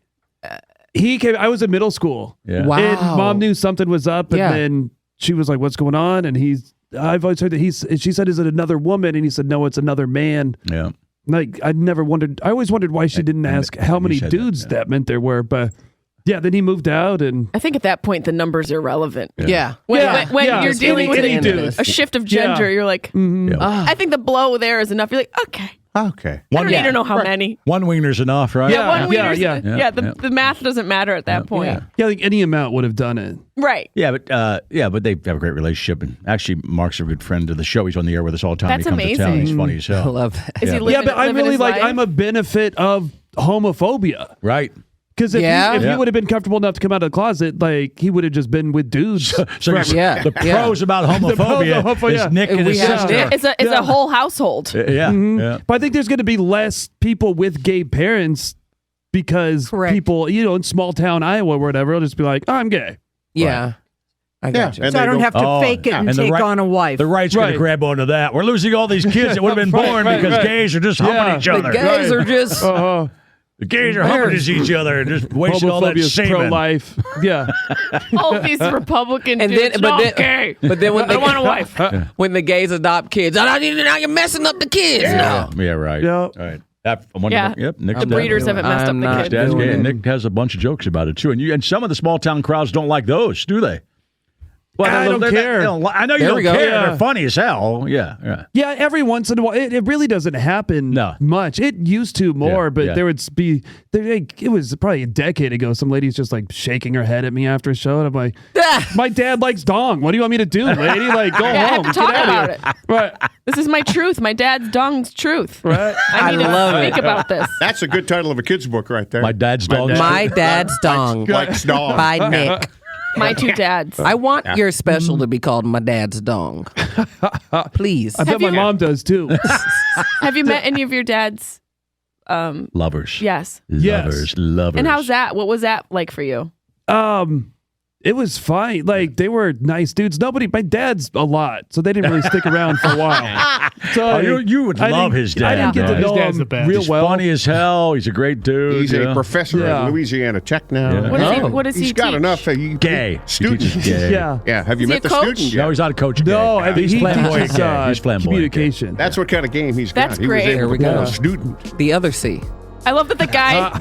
He came. I was in middle school. Yeah. Wow. And mom knew something was up, and then she was like, "What's going on?" And I've always heard that she said, "Is it another woman?" And he said, "No, it's another man." Yeah. Like I always wondered why she didn't ask how many dudes that meant there were, but. Yeah, then he moved out, and I think at that point the numbers are irrelevant. Yeah. When you're dealing with a shift of gender, you're like, I think the blow there is enough. You're like, okay. I don't need to know how many. One wiener's enough, right? One wiener's the math doesn't matter at that point. Yeah, like any amount would have done it. Right. Yeah, but they have a great relationship, and actually, Mark's a good friend of the show. He's on the air with us all the time. That's he comes amazing. to town. He's funny as hell. I love that. Is he living, but I'm really life? I'm a benefit of homophobia. Right. Because if he would have been comfortable enough to come out of the closet, like he would have just been with dudes. So the pros about homophobia is Nick and his sister. It's a whole household. Yeah. But I think there's going to be less people with gay parents because people, in small town Iowa or whatever, will just be like, "Oh, I'm gay." Yeah. Right. I got you. So I don't have to fake it and take on a wife. The right's going to grab onto that. We're losing all these kids that would have been born because gays are just humping each other. The gays are just... The gays are humping each other and just wasting all that semen. Pro-life. Yeah. All these Republican and dudes, gay. But then when I want a wife. When the gays adopt kids, now you're messing up the kids. Yeah, right. Yeah. All right. The breeders haven't messed up the kids. Dad's gay, and Nick has a bunch of jokes about it too. And some of the small town crowds don't like those, do they? Well, I don't care. I know you don't care. Yeah. They're funny as hell. Yeah. Yeah, every once in a while. It really doesn't happen much. It used to more, but there would be... it was probably a decade ago. Some lady's just like shaking her head at me after a show, and I'm like, my dad likes dong. What do you want me to do, lady? Like, go home. I have to talk about it. Right. This is my truth. My dad's dong's truth. Right. I need to speak about this. That's a good title of a kid's book right there. My dad's dong. My dad's dong. Likes dong. By Nick. My two dads. I want your special to be called My Dad's Dong. Please. I bet my mom does too. Have you met any of your dad's lovers? Yes. Lovers. And how's that? What was that like for you? It was fine. Like, they were nice dudes. My dad's a lot, so they didn't really stick around for a while. So you would love his dad. I didn't get to know him real He's well. funny as hell. He's a great dude. He's a professor at Louisiana Tech now. What does he He's got teach? enough. Gay. Students. Gay. Yeah. Have you met the student yet? No, he's not a coach. No, he's he flamboyant. teaches He's flamboyant. communication. That's what kind of game he's got. That's He was great. able There to we become go. a student. The other C. I love that the guy.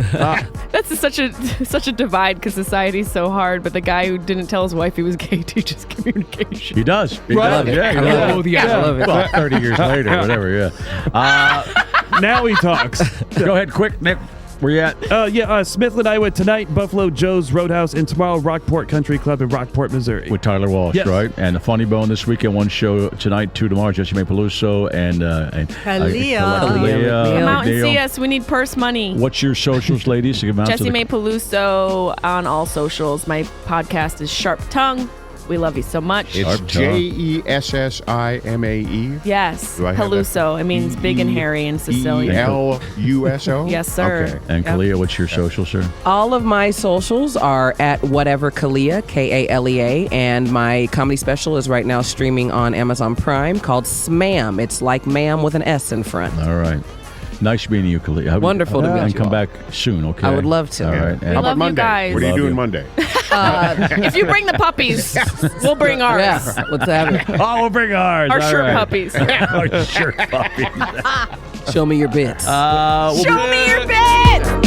That's such a divide because society's so hard. But the guy who didn't tell his wife he was gay teaches communication. He does. He Right. does. Yeah. I love it. Well, 30 years later, whatever. Yeah. Now he talks. Go ahead, quick, Nick. Where you at? Smithland, Iowa tonight, Buffalo Joe's Roadhouse, and tomorrow Rockport Country Club in Rockport, Missouri. With Tyler Walsh, yes. right? And the Funny Bone this weekend, one show tonight, 2 tomorrow, Jessimae Peluso and Kalia. Come out and see us. We need purse money. What's your socials, ladies? Jessimae Peluso on all socials. My podcast is Sharp Tongue. We love you so much. It's Jessime. Yes, Peluso. It means big and hairy in Sicilian. Peluso? Yes, sir. Okay. And Kalia, what's your social, sir? All of my socials are at whatever Kalia, Kalea, and my comedy special is right now streaming on Amazon Prime called Smam. It's like ma'am with an S in front. All right. Nice meeting you, Kalia. Wonderful to meet you. And come back soon, okay? I would love to. All right. We love you guys. What are you doing Monday? If you bring the puppies, we'll bring ours. Yeah, let's have it. Oh, we'll bring ours. Our All shirt right. puppies. Our shirt puppies. Show me your bits. Show me your bits.